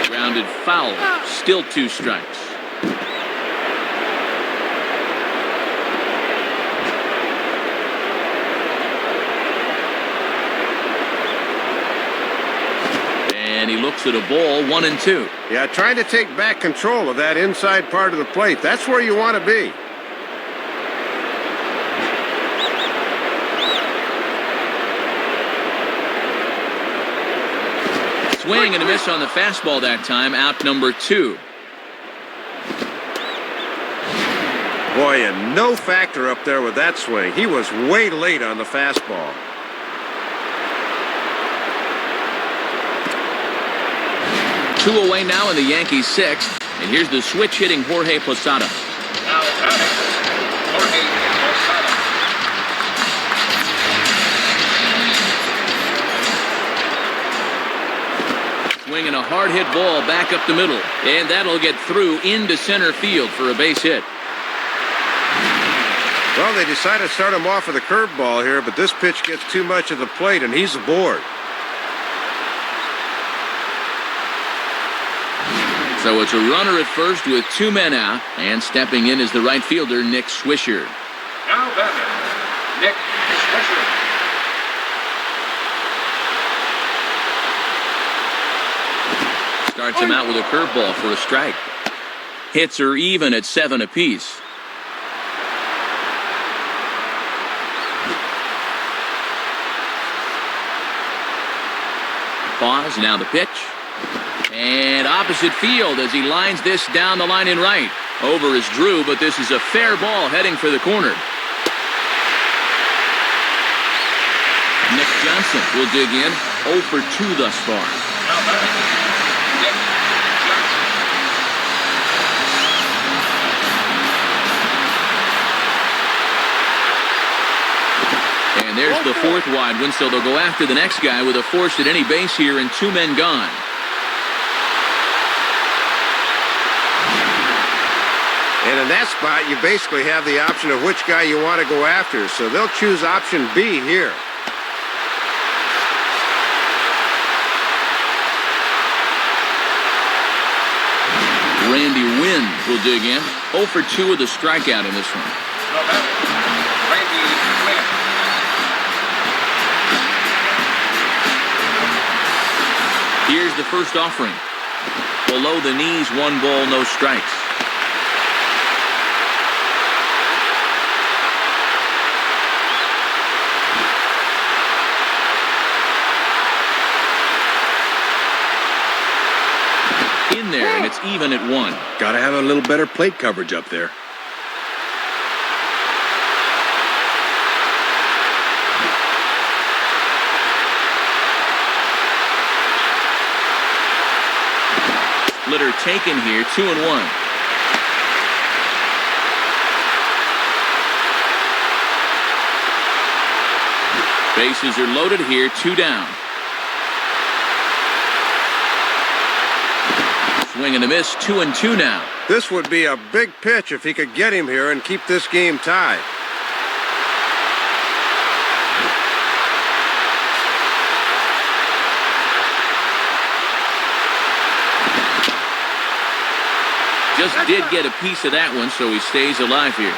Grounded foul. Still 2 strikes. And he looks at a ball, 1-2. Yeah, trying to take back control of that inside part of the plate. That's where you want to be. Swing and a miss on the fastball that time. Out number 2. Boy, and no factor up there with that swing. He was way late on the fastball. Two away now in the Yankees' 6th. And here's the switch hitting Jorge Posada. Now batting, Jorge Posada. Swinging a hard hit ball back up the middle. And that'll get through into center field for a base hit. Well, they decided to start him off with a curveball here, but this pitch gets too much of the plate, and he's aboard. So it's a runner at first with 2 men out, and stepping in is the right fielder, Nick Swisher. Now batting, Nick Swisher. Starts him out with a curveball for a strike. Hits are even at 7 apiece. Pause, now the pitch. And opposite field as he lines this down the line in right. Over is Drew, but this is a fair ball heading for the corner. Nick Johnson will dig in. 0 for 2 thus far. Now batting, Nick Johnson. And there's the 4th wide one, so they'll go after the next guy with a force at any base here and 2 men gone. And in that spot, you basically have the option of which guy you want to go after. So they'll choose option B here. Randy Wynn will dig in. 0 for 2 with a strikeout in this one. Now batting, Randy Wynn. Here's the first offering. Below the knees, 1 ball, no strikes. In there, and it's even at 1. Gotta have a little better plate coverage up there. Splitter taken here, 2-1. Bases are loaded here, 2 down. Swing and a miss, 2-2 now. This would be a big pitch if he could get him here and keep this game tied. Just did get a piece of that one, so he stays alive here.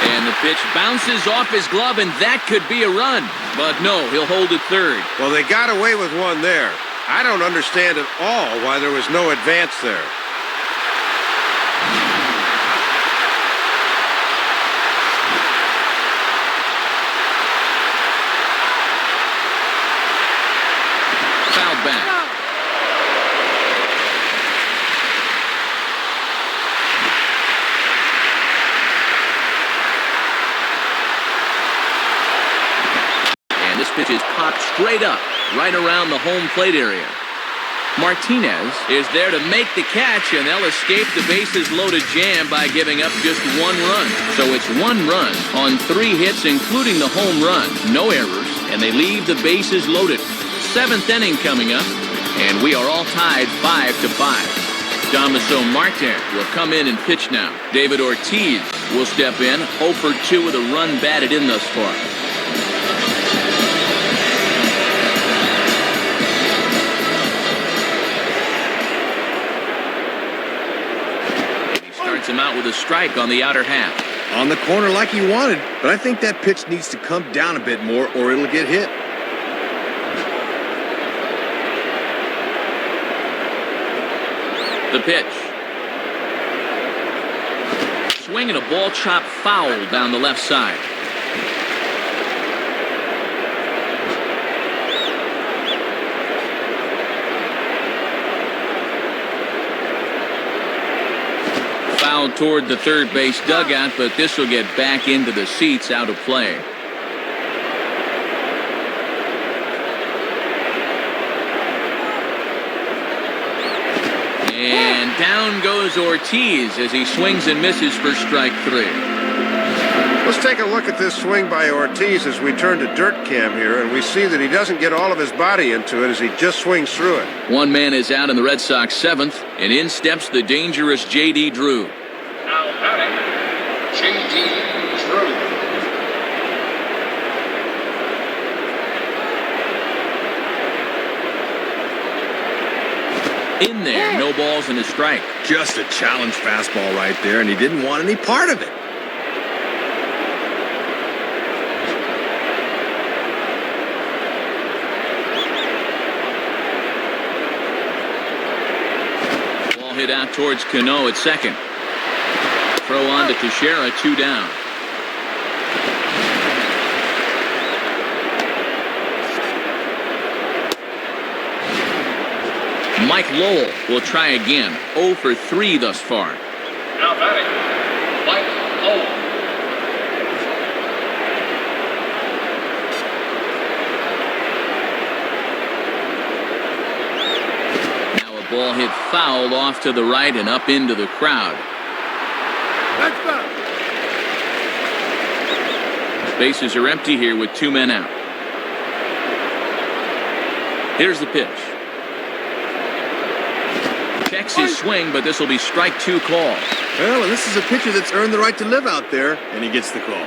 And the pitch bounces off his glove, and that could be a run. But no, he'll hold it third. Well, they got away with one there. I don't understand at all why there was no advance there. Fouled back. Pitch is popped straight up, right around the home plate area. Martinez is there to make the catch, and they'll escape the bases-loaded jam by giving up just 1 run. So it's 1 run on 3 hits, including the home run. No errors, and they leave the bases loaded. 7th inning coming up, and we are all tied 5-5. Damaso Marte will come in and pitch now. David Ortiz will step in, 0 for 2 with a run batted in thus far. Him out with a strike on the outer half. On the corner like he wanted, but I think that pitch needs to come down a bit more or it'll get hit. The pitch. Swinging a ball chopped foul down the left side. Foul toward the third base dugout, but this will get back into the seats, out of play. And down goes Ortiz as he swings and misses for strike 3. Let's take a look at this swing by Ortiz as we turn to dirt cam here, and we see that he doesn't get all of his body into it as he just swings through it. 1 man is out in the Red Sox 7th, and in steps the dangerous J.D. Drew. Now batting, J.D. Drew. In there, no balls and a strike. Just a challenge fastball right there, and he didn't want any part of it. Ball hit out towards Cano at second. Throw on to Teixeira, 2 down. Mike Lowell will try again. 0 for 3 thus far. Now batting, Mike Lowell. Now a ball hit foul off to the right and up into the crowd. Bases are empty here with 2 men out. Here's the pitch. Checks his swing, but this will be strike 2 call. Well, and this is a pitcher that's earned the right to live out there, and he gets the call.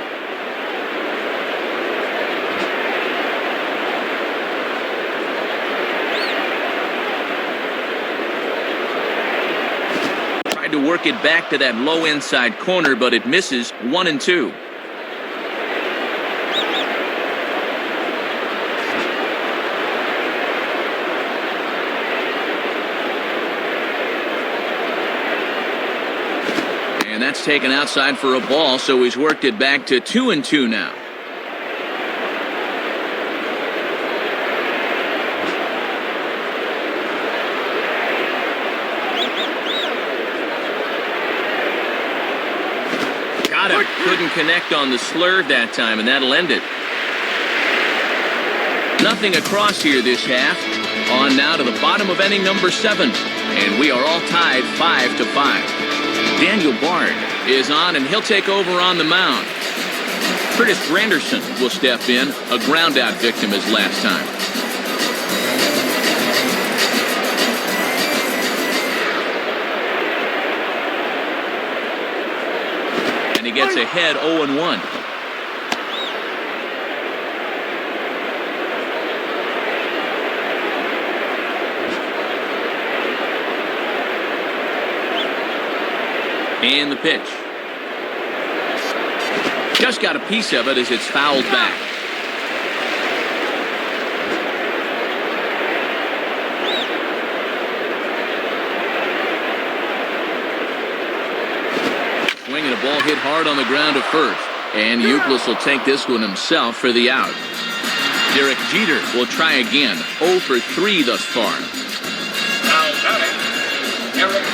Tried to work it back to that low inside corner, but it misses. 1-2. And that's taken outside for a ball, so he's worked it back to 2-2 now. Got him. Couldn't connect on the slurve that time, and that'll end it. Nothing across here this half. On now to the bottom of inning number 7. And we are all tied 5-5. Daniel Bard is on, and he'll take over on the mound. Curtis Granderson will step in, a ground-out victim as last time. And he gets ahead 0-1. And the pitch. Just got a piece of it as it's fouled back. Swing and a ball hit hard on the ground to first. And Euclid will take this one himself for the out. Derek Jeter will try again. 0 for 3 thus far. Now batting, Derek Jeter.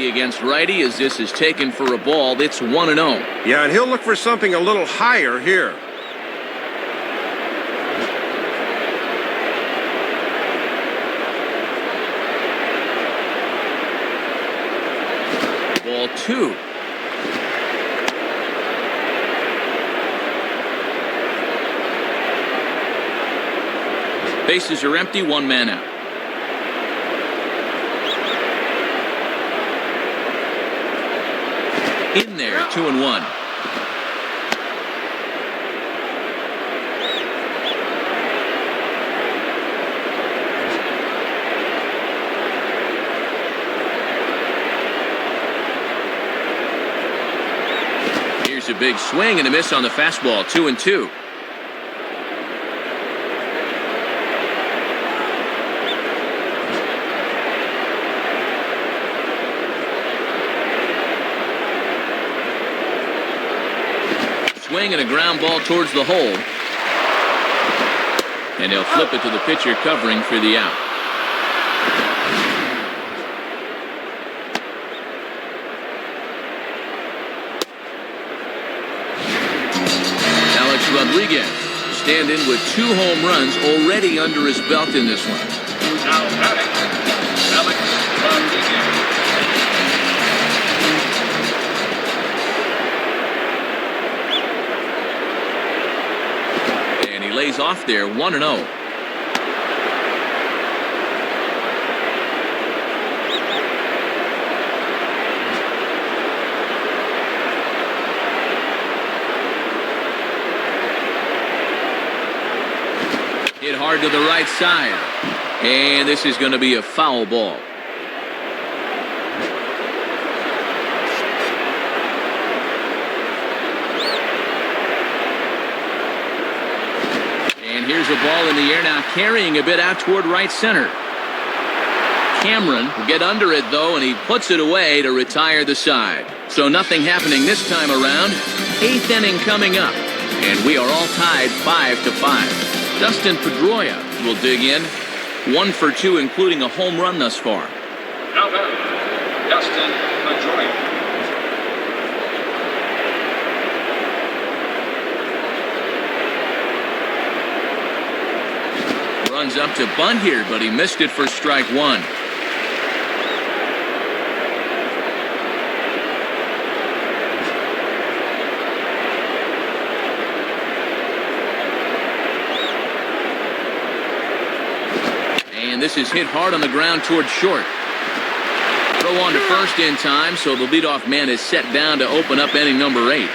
Against righty as this is taken for a ball. It's 1-0. Yeah, and he'll look for something a little higher here. Ball 2. Bases are empty, 1 man out. In there, 2-1. Here's a big swing and a miss on the fastball. 2-2. Swing and a ground ball towards the hole. And they'll flip it to the pitcher covering for the out. Alex Rodriguez stand in with 2 home runs already under his belt in this one. Now batting, Alex Rodriguez. Lays off there, 1-0. Hit hard to the right side. And this is going to be a foul ball. And here's a ball in the air now, carrying a bit out toward right center. Cameron will get under it, though, and he puts it away to retire the side. So nothing happening this time around. 8th inning coming up, and we are all tied 5-5. Dustin Pedroia will dig in. 1 for 2, including a home run thus far. Now batting, Dustin Pedroia. Runs up to bunt here, but he missed it for strike 1. And this is hit hard on the ground toward short. Throw on to first in time, so the leadoff man is set down to open up inning number 8.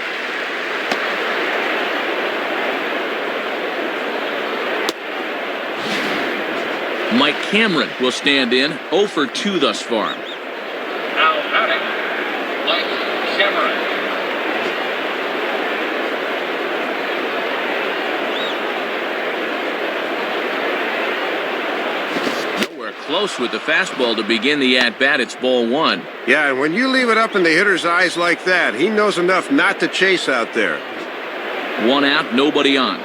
Mike Cameron will stand in, 0 for 2 thus far. Now batting, Mike Cameron. Nowhere close with the fastball to begin the at-bat. It's ball 1. Yeah, and when you leave it up in the hitter's eyes like that, he knows enough not to chase out there. 1 out, nobody on.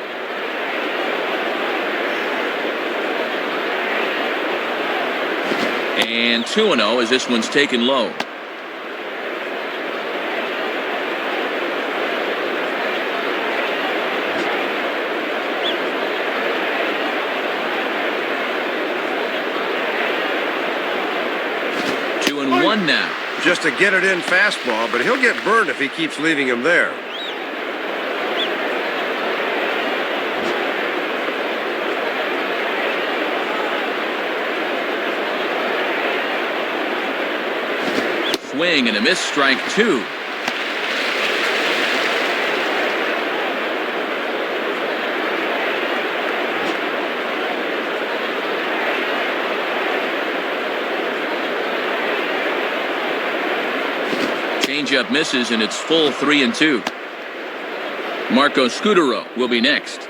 And 2-0 as this one's taken low. Two and one now. Just a get-it-in fastball, but he'll get burned if he keeps leaving him there. Swing and a miss, strike 2. Changeup misses, and it's full 3-2. Marco Scudero will be next.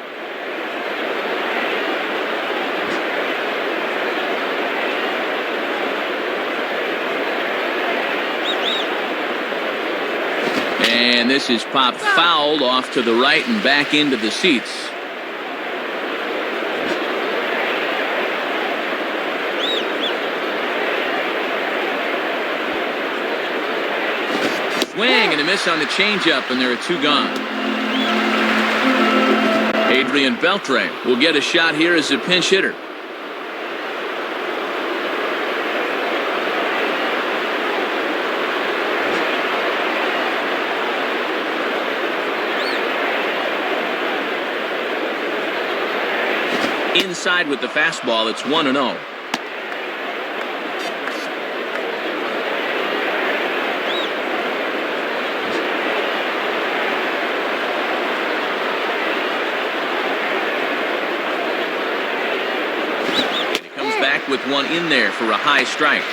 And this is popped foul off to the right and back into the seats. Swing and a miss on the changeup, and there are 2 gone. Adrian Beltre will get a shot here as a pinch hitter. Inside with the fastball, it's 1-0. And he comes back with one in there for a high strike.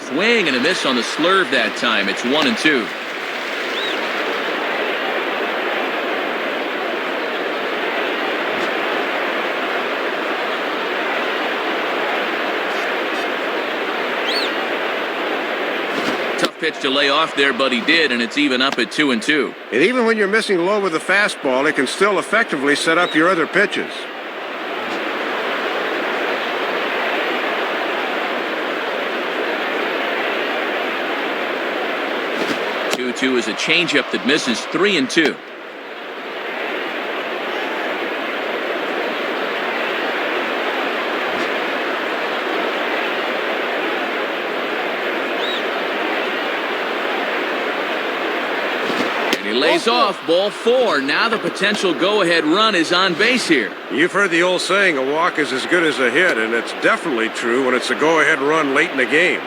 Swing and a miss on the slurve that time. It's 1-2. Tough pitch to lay off there, but he did, and it's even up at 2-2. And even when you're missing low with the fastball, it can still effectively set up your other pitches. 2-2 is a changeup that misses. 3-2. Lays off, ball 4. Now the potential go-ahead run is on base here. You've heard the old saying, a walk is as good as a hit, and it's definitely true when it's a go-ahead run late in the game.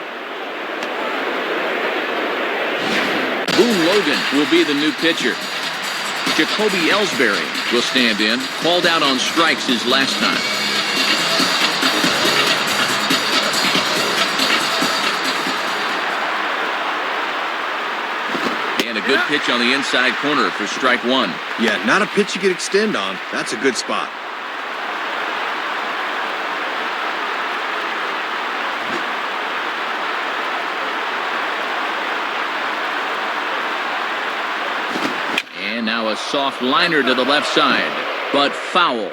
Boone Logan will be the new pitcher. Jacoby Ellsbury will stand in. Called out on strikes his last time. And a good pitch on the inside corner for strike 1. Yeah, not a pitch you could extend on. That's a good spot. And now a soft liner to the left side, but foul.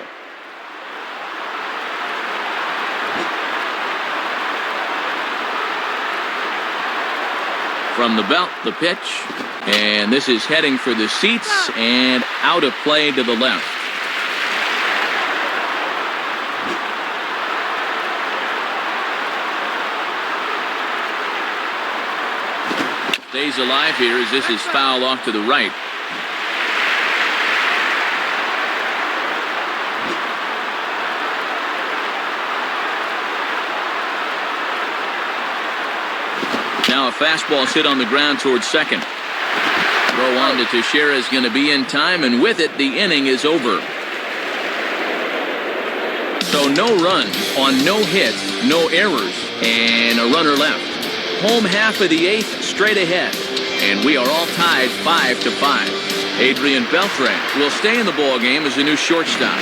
From the belt, the pitch, and this is heading for the seats and out of play to the left. Stays alive here as this is foul off to the right. Now a fastball hit on the ground towards second. Throw on to Teixeira is going to be in time, and with it, the inning is over. So no runs on no hits, no errors, and a runner left. Home half of the 8th, straight ahead, and we are all tied 5-5. Adrian Beltre will stay in the ball game as the new shortstop.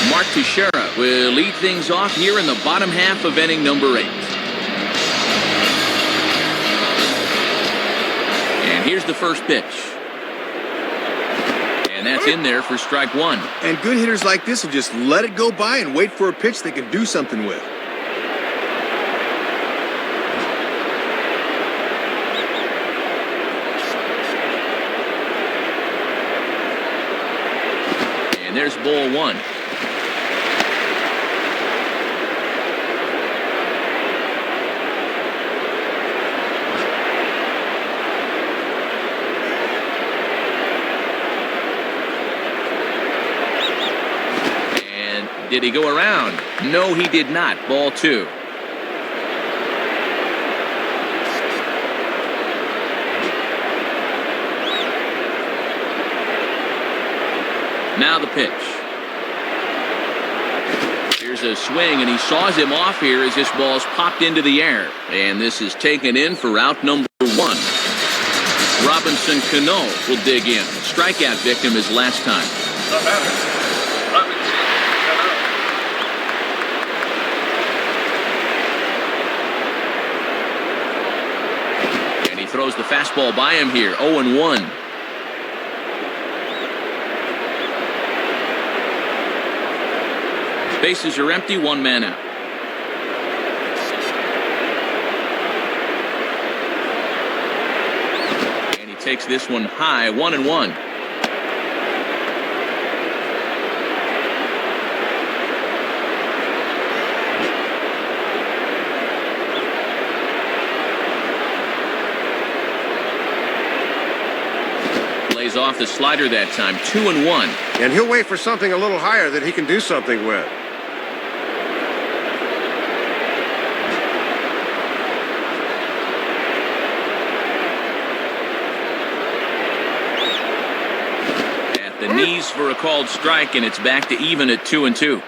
Mark Teixeira will lead things off here in the bottom half of inning number 8. And here's the first pitch. And that's in there for strike 1. And good hitters like this will just let it go by and wait for a pitch they can do something with. And there's ball 1. Did he go around? No, he did not. Ball 2. Now the pitch. Here's a swing, and he saws him off here as this ball's popped into the air. And this is taken in for out number 1. Robinson Cano will dig in. Strikeout victim his last time. The batter, Robinson Cano. Throws the fastball by him here. 0-1. Bases are empty, 1 man out. And he takes this one high, 1-1. Off the slider that time, 2-1. And he'll wait for something a little higher that he can do something with. At the knees for a called strike, and it's back to even at 2-2.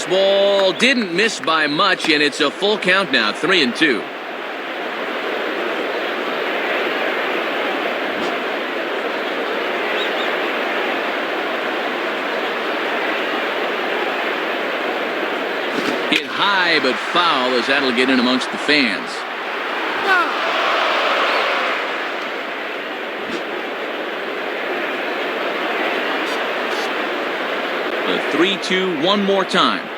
Ball didn't miss by much, and it's a full count now, 3-2. Hit high but foul as that'll get in amongst the fans. The 3-2 one more time.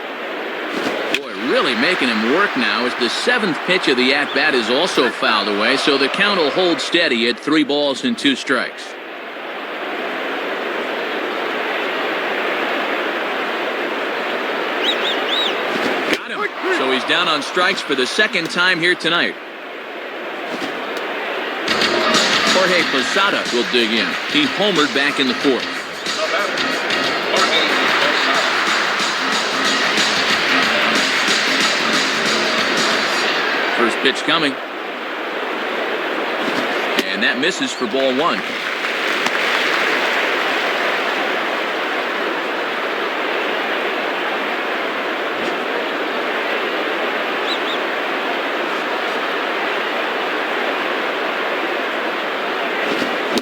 Really making him work now as the 7th pitch of the at-bat is also fouled away, so the count will hold steady at 3 balls and 2 strikes. So he's down on strikes for the second time here tonight. Jorge Posada will dig in. He homered back in the fourth. The batter, Jorge Posada. First pitch coming. And that misses for ball one.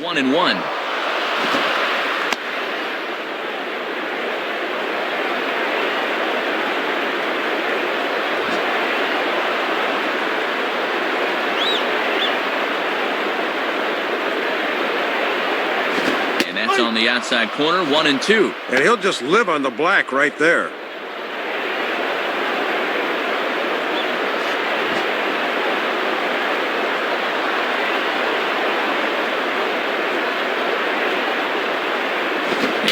One and one. And that's on the outside corner, 1-2. And he'll just live on the black right there.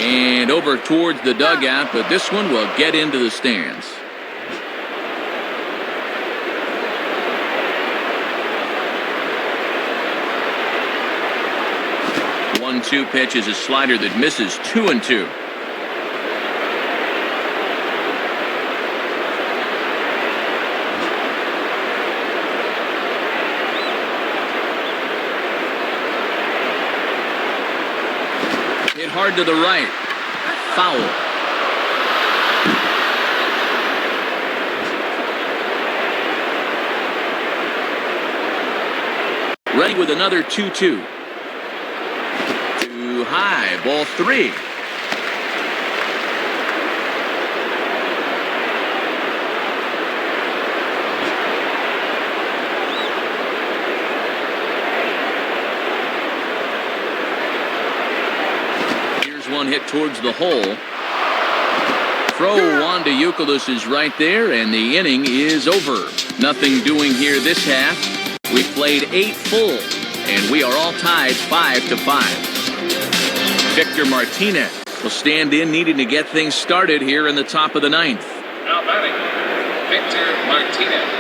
And over towards the dugout, but this one will get into the stands. One-two pitch is a slider that misses, 2-2. Hit hard to the right. Foul. Ready with another 2-2. Too high. Ball three. One hit towards the hole. Throw on to Youkilis is right there, and the inning is over. Nothing doing here this half. We played 8 full, and we are all tied 5-5. Victor Martinez will stand in, needing to get things started here in the top of the ninth. Now batting, Victor Martinez.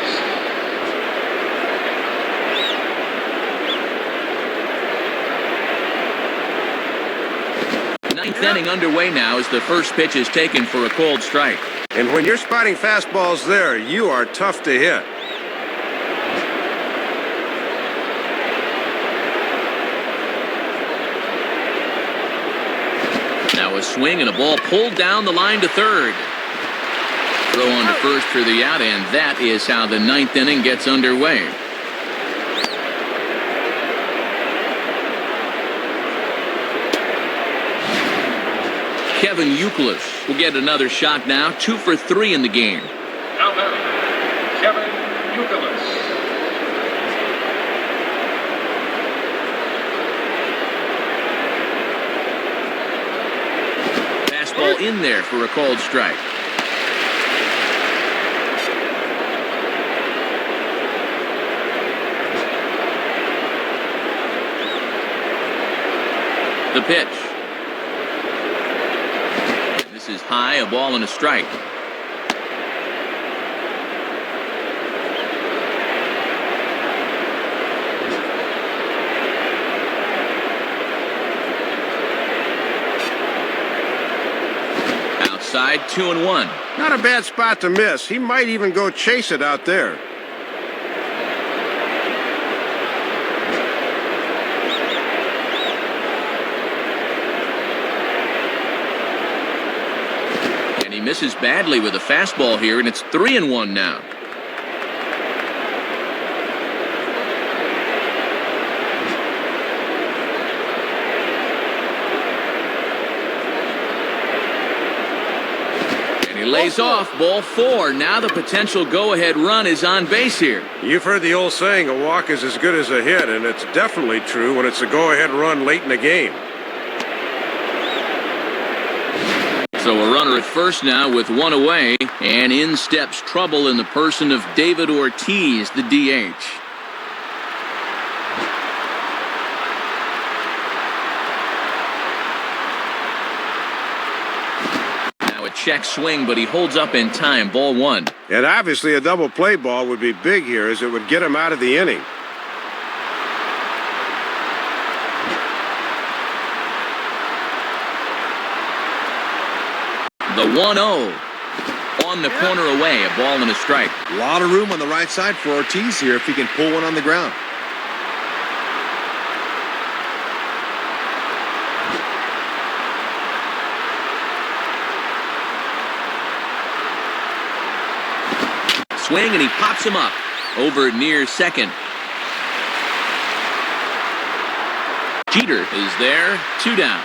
Ninth inning underway now as the first pitch is taken for a called strike. And when you're spotting fastballs there, you are tough to hit. Now a swing and a ball pulled down the line to third. Throw on to first for the out, and that is how the ninth inning gets underway. Kevin Youkilis will get another shot now, 2 for 3 in the game. Now batting, Kevin Youkilis. Fastball in there for a called strike. The pitch. This is high, a ball and a strike. Outside, 2-1. Not a bad spot to miss. He might even go chase it out there. And he misses badly with a fastball here, and it's 3-1 now. He lays off, ball 4. Now the potential go-ahead run is on base here. You've heard the old saying, a walk is as good as a hit, and it's definitely true when it's a go-ahead run late in the game. So a runner at first now with 1 away, and in steps trouble in the person of David Ortiz, the DH. check swing, but he holds up in time. Ball one. And obviously a double play ball would be big here, as it would get him out of the inning. The 1-0 on the corner away. A ball and a strike. A lot of room on the right side for Ortiz here if he can pull one on the ground. Swing, and he pops him up over near second. Jeter is there, 2 down.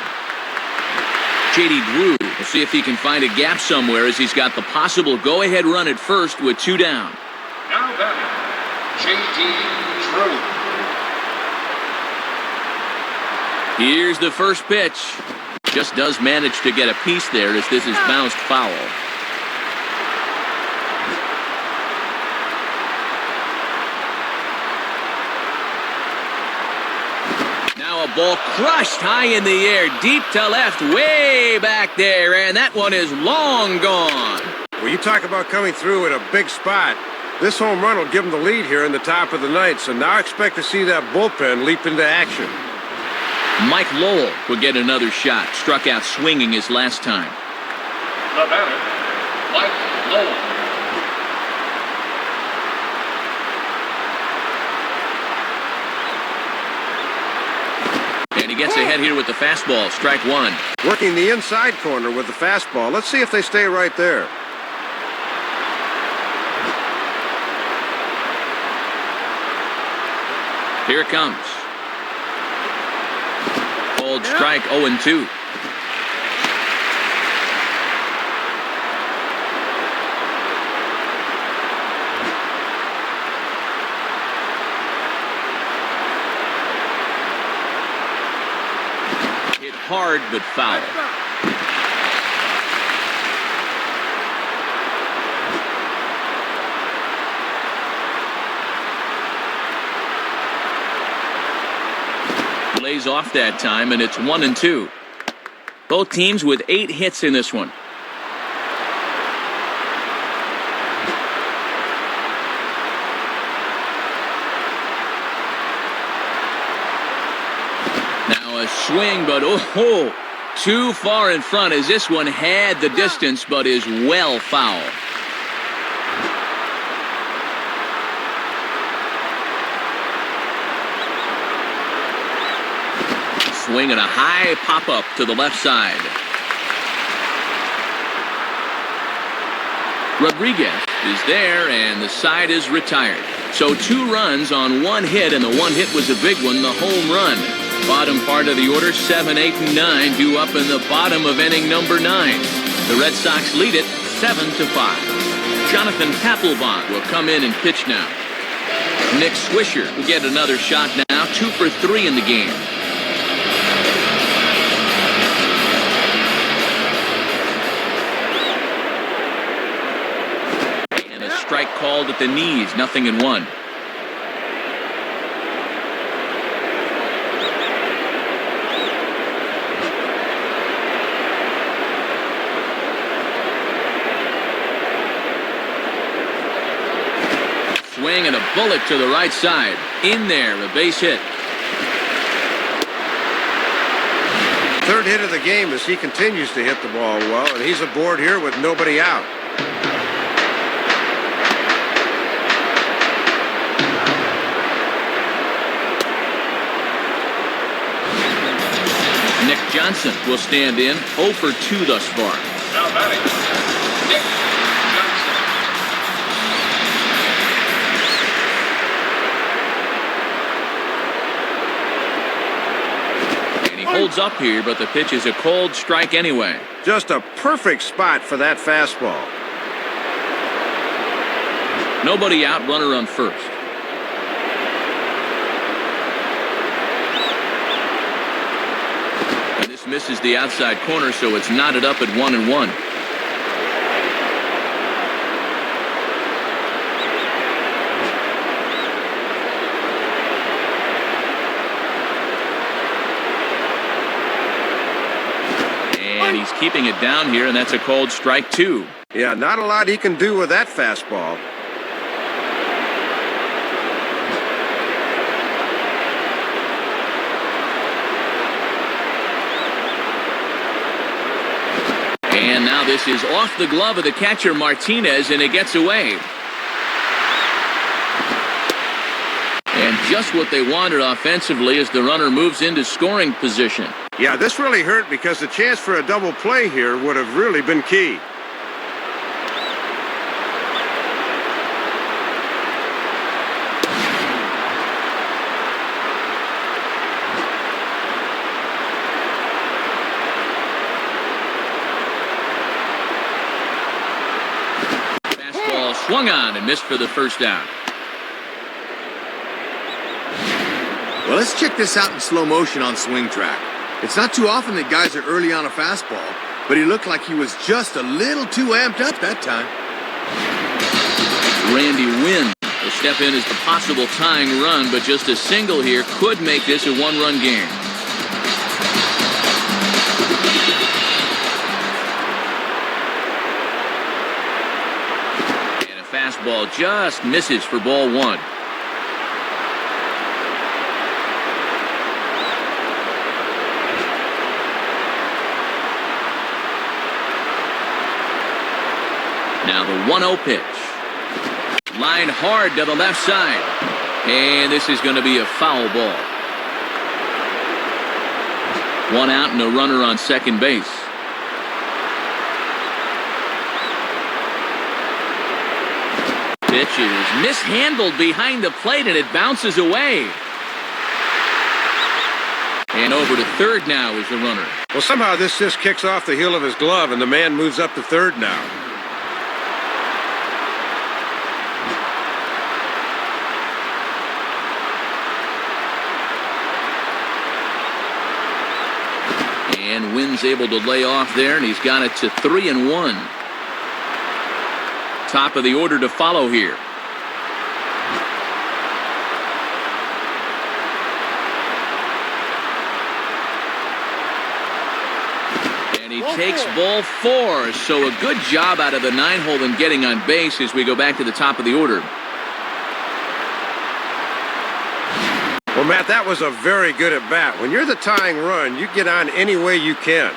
J.D. Drew will see if he can find a gap somewhere, as he's got the possible go-ahead run at first with 2 down. Now batting, J.D. Drew. Here's the first pitch. Just does manage to get a piece there, as this is bounced foul. Now a ball crushed high in the air, deep to left, way back there, and that one is long gone. Well, you talk about coming through in a big spot. This home run will give him the lead here in the top of the ninth, so now expect to see that bullpen leap into action. Mike Lowell will get another shot. Struck out swinging his last time. The batter, Mike Lowell. And he gets ahead here with the fastball. Strike one. Working the inside corner with the fastball. Let's see if they stay right there. Here it comes. Called strike 0-2. Hit hard but foul. Lays off that time, and it's 1-2. Both teams with 8 hits in this one. Now a swing, but too far in front, as this one had the distance but is well foul. Swing and a high pop-up to the left side. Rodriguez is there, and the side is retired. So 2 runs on 1 hit, and the 1 hit was a big one, the home run. Bottom part of the order, 7, 8, and 9, due up in the bottom of inning number 9. The Red Sox lead it 7-5. Jonathan Papelbon will come in and pitch now. Nick Swisher will get another shot now, 2 for 3 in the game. Strike called at the knees, 0-1. Swing and a bullet to the right side. In there, a base hit. Third hit of the game as he continues to hit the ball well, and he's aboard here with nobody out. Nick Johnson will stand in, 0 for 2 thus far. Now batting, Nick Johnson. And he holds up here, but the pitch is a cold strike anyway. Just a perfect spot for that fastball. Nobody out, runner on first. Misses the outside corner, so it's knotted up at 1-1. And he's keeping it down here, and that's a called strike 2. Yeah, not a lot he can do with that fastball. And now this is off the glove of the catcher Martinez, and it gets away. And just what they wanted offensively as the runner moves into scoring position. Yeah, this really hurt because the chance for a double play here would have really been key. Fastball swung on and missed for the first out. Well, let's check this out in slow motion on Swing Track. It's not too often that guys are early on a fastball, but he looked like he was just a little too amped up that time. Randy Wynn will step in as the possible tying run, but just a single here could make this a one-run game. And a fastball just misses for ball 1. Now the 1-0 pitch. Line hard to the left side. And this is going to be a foul ball. 1 out and a runner on second base. Pitch is mishandled behind the plate and it bounces away. And over to third now is the runner. Well, somehow this just kicks off the heel of his glove and the man moves up to third now. And Wynn's able to lay off there, and he's got it to 3-1. Top of the order to follow here. And he takes ball 4, so a good job out of the 9-hole in getting on base as we go back to the top of the order. Well, Matt, that was a very good at-bat. When you're the tying run, you get on any way you can.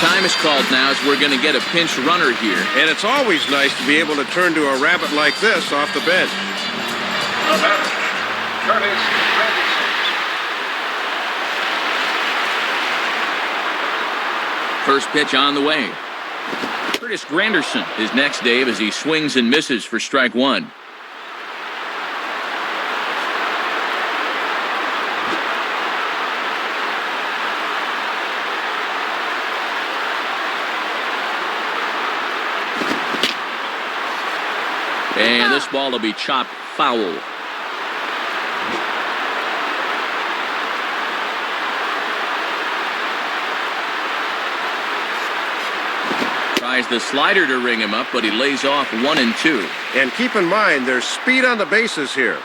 Time is called now as we're going to get a pinch runner here. And it's always nice to be able to turn to a rabbit like this off the bench. The batter, Curtis Granderson. First pitch on the way. Curtis Granderson is next, Dave, as he swings and misses for strike 1. And this ball will be chopped foul. Tries the slider to ring him up, but he lays off 1 and 2. And keep in mind, there's speed on the bases here.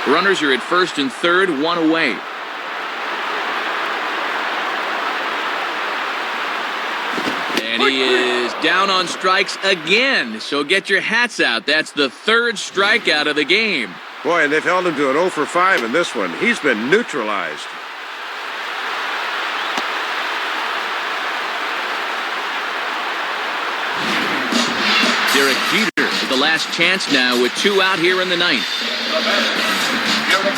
Runners are at first and third, 1 away. And he is down on strikes again. So get your hats out. That's the 3rd strikeout of the game. Boy, and they've held him to an 0 for 5 in this one. He's been neutralized. Derek Jeter with the last chance now with 2 out here in the 9th. The batter, Derek.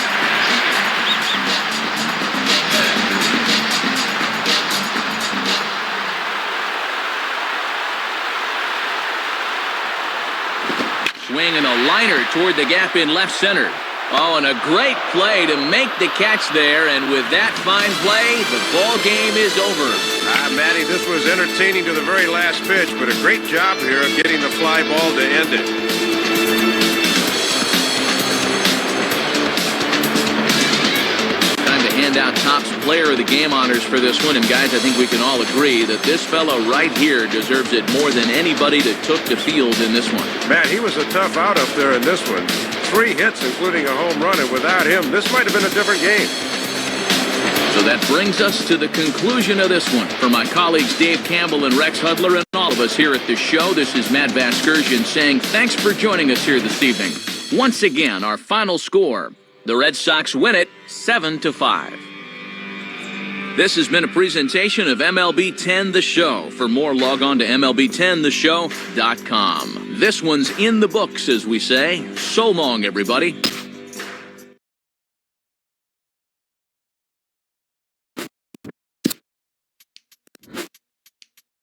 Swing and a liner toward the gap in left center. Oh, and a great play to make the catch there. And with that fine play, the ball game is over. Matty, this was entertaining to the very last pitch, but a great job here of getting the fly ball to end it. Time to hand hand out Topps Player of the Game honors for this one. And guys, I think we can all agree that this fellow right here deserves it more than anybody that took the field in this one. Man, he was a tough out up there in this one. 3 hits, including a home run, and without him, this might have been a different game. So that brings us to the conclusion of this one. For my colleagues Dave Campbell and Rex Hudler and all of us here at the show, this is Matt Vasgersian saying thanks for joining us here this evening. Once again, our final score, the Red Sox win it 7-5. This has been a presentation of MLB 10 The Show. For more, log on to MLB10theshow.com. This one's in the books, as we say. So long, everybody.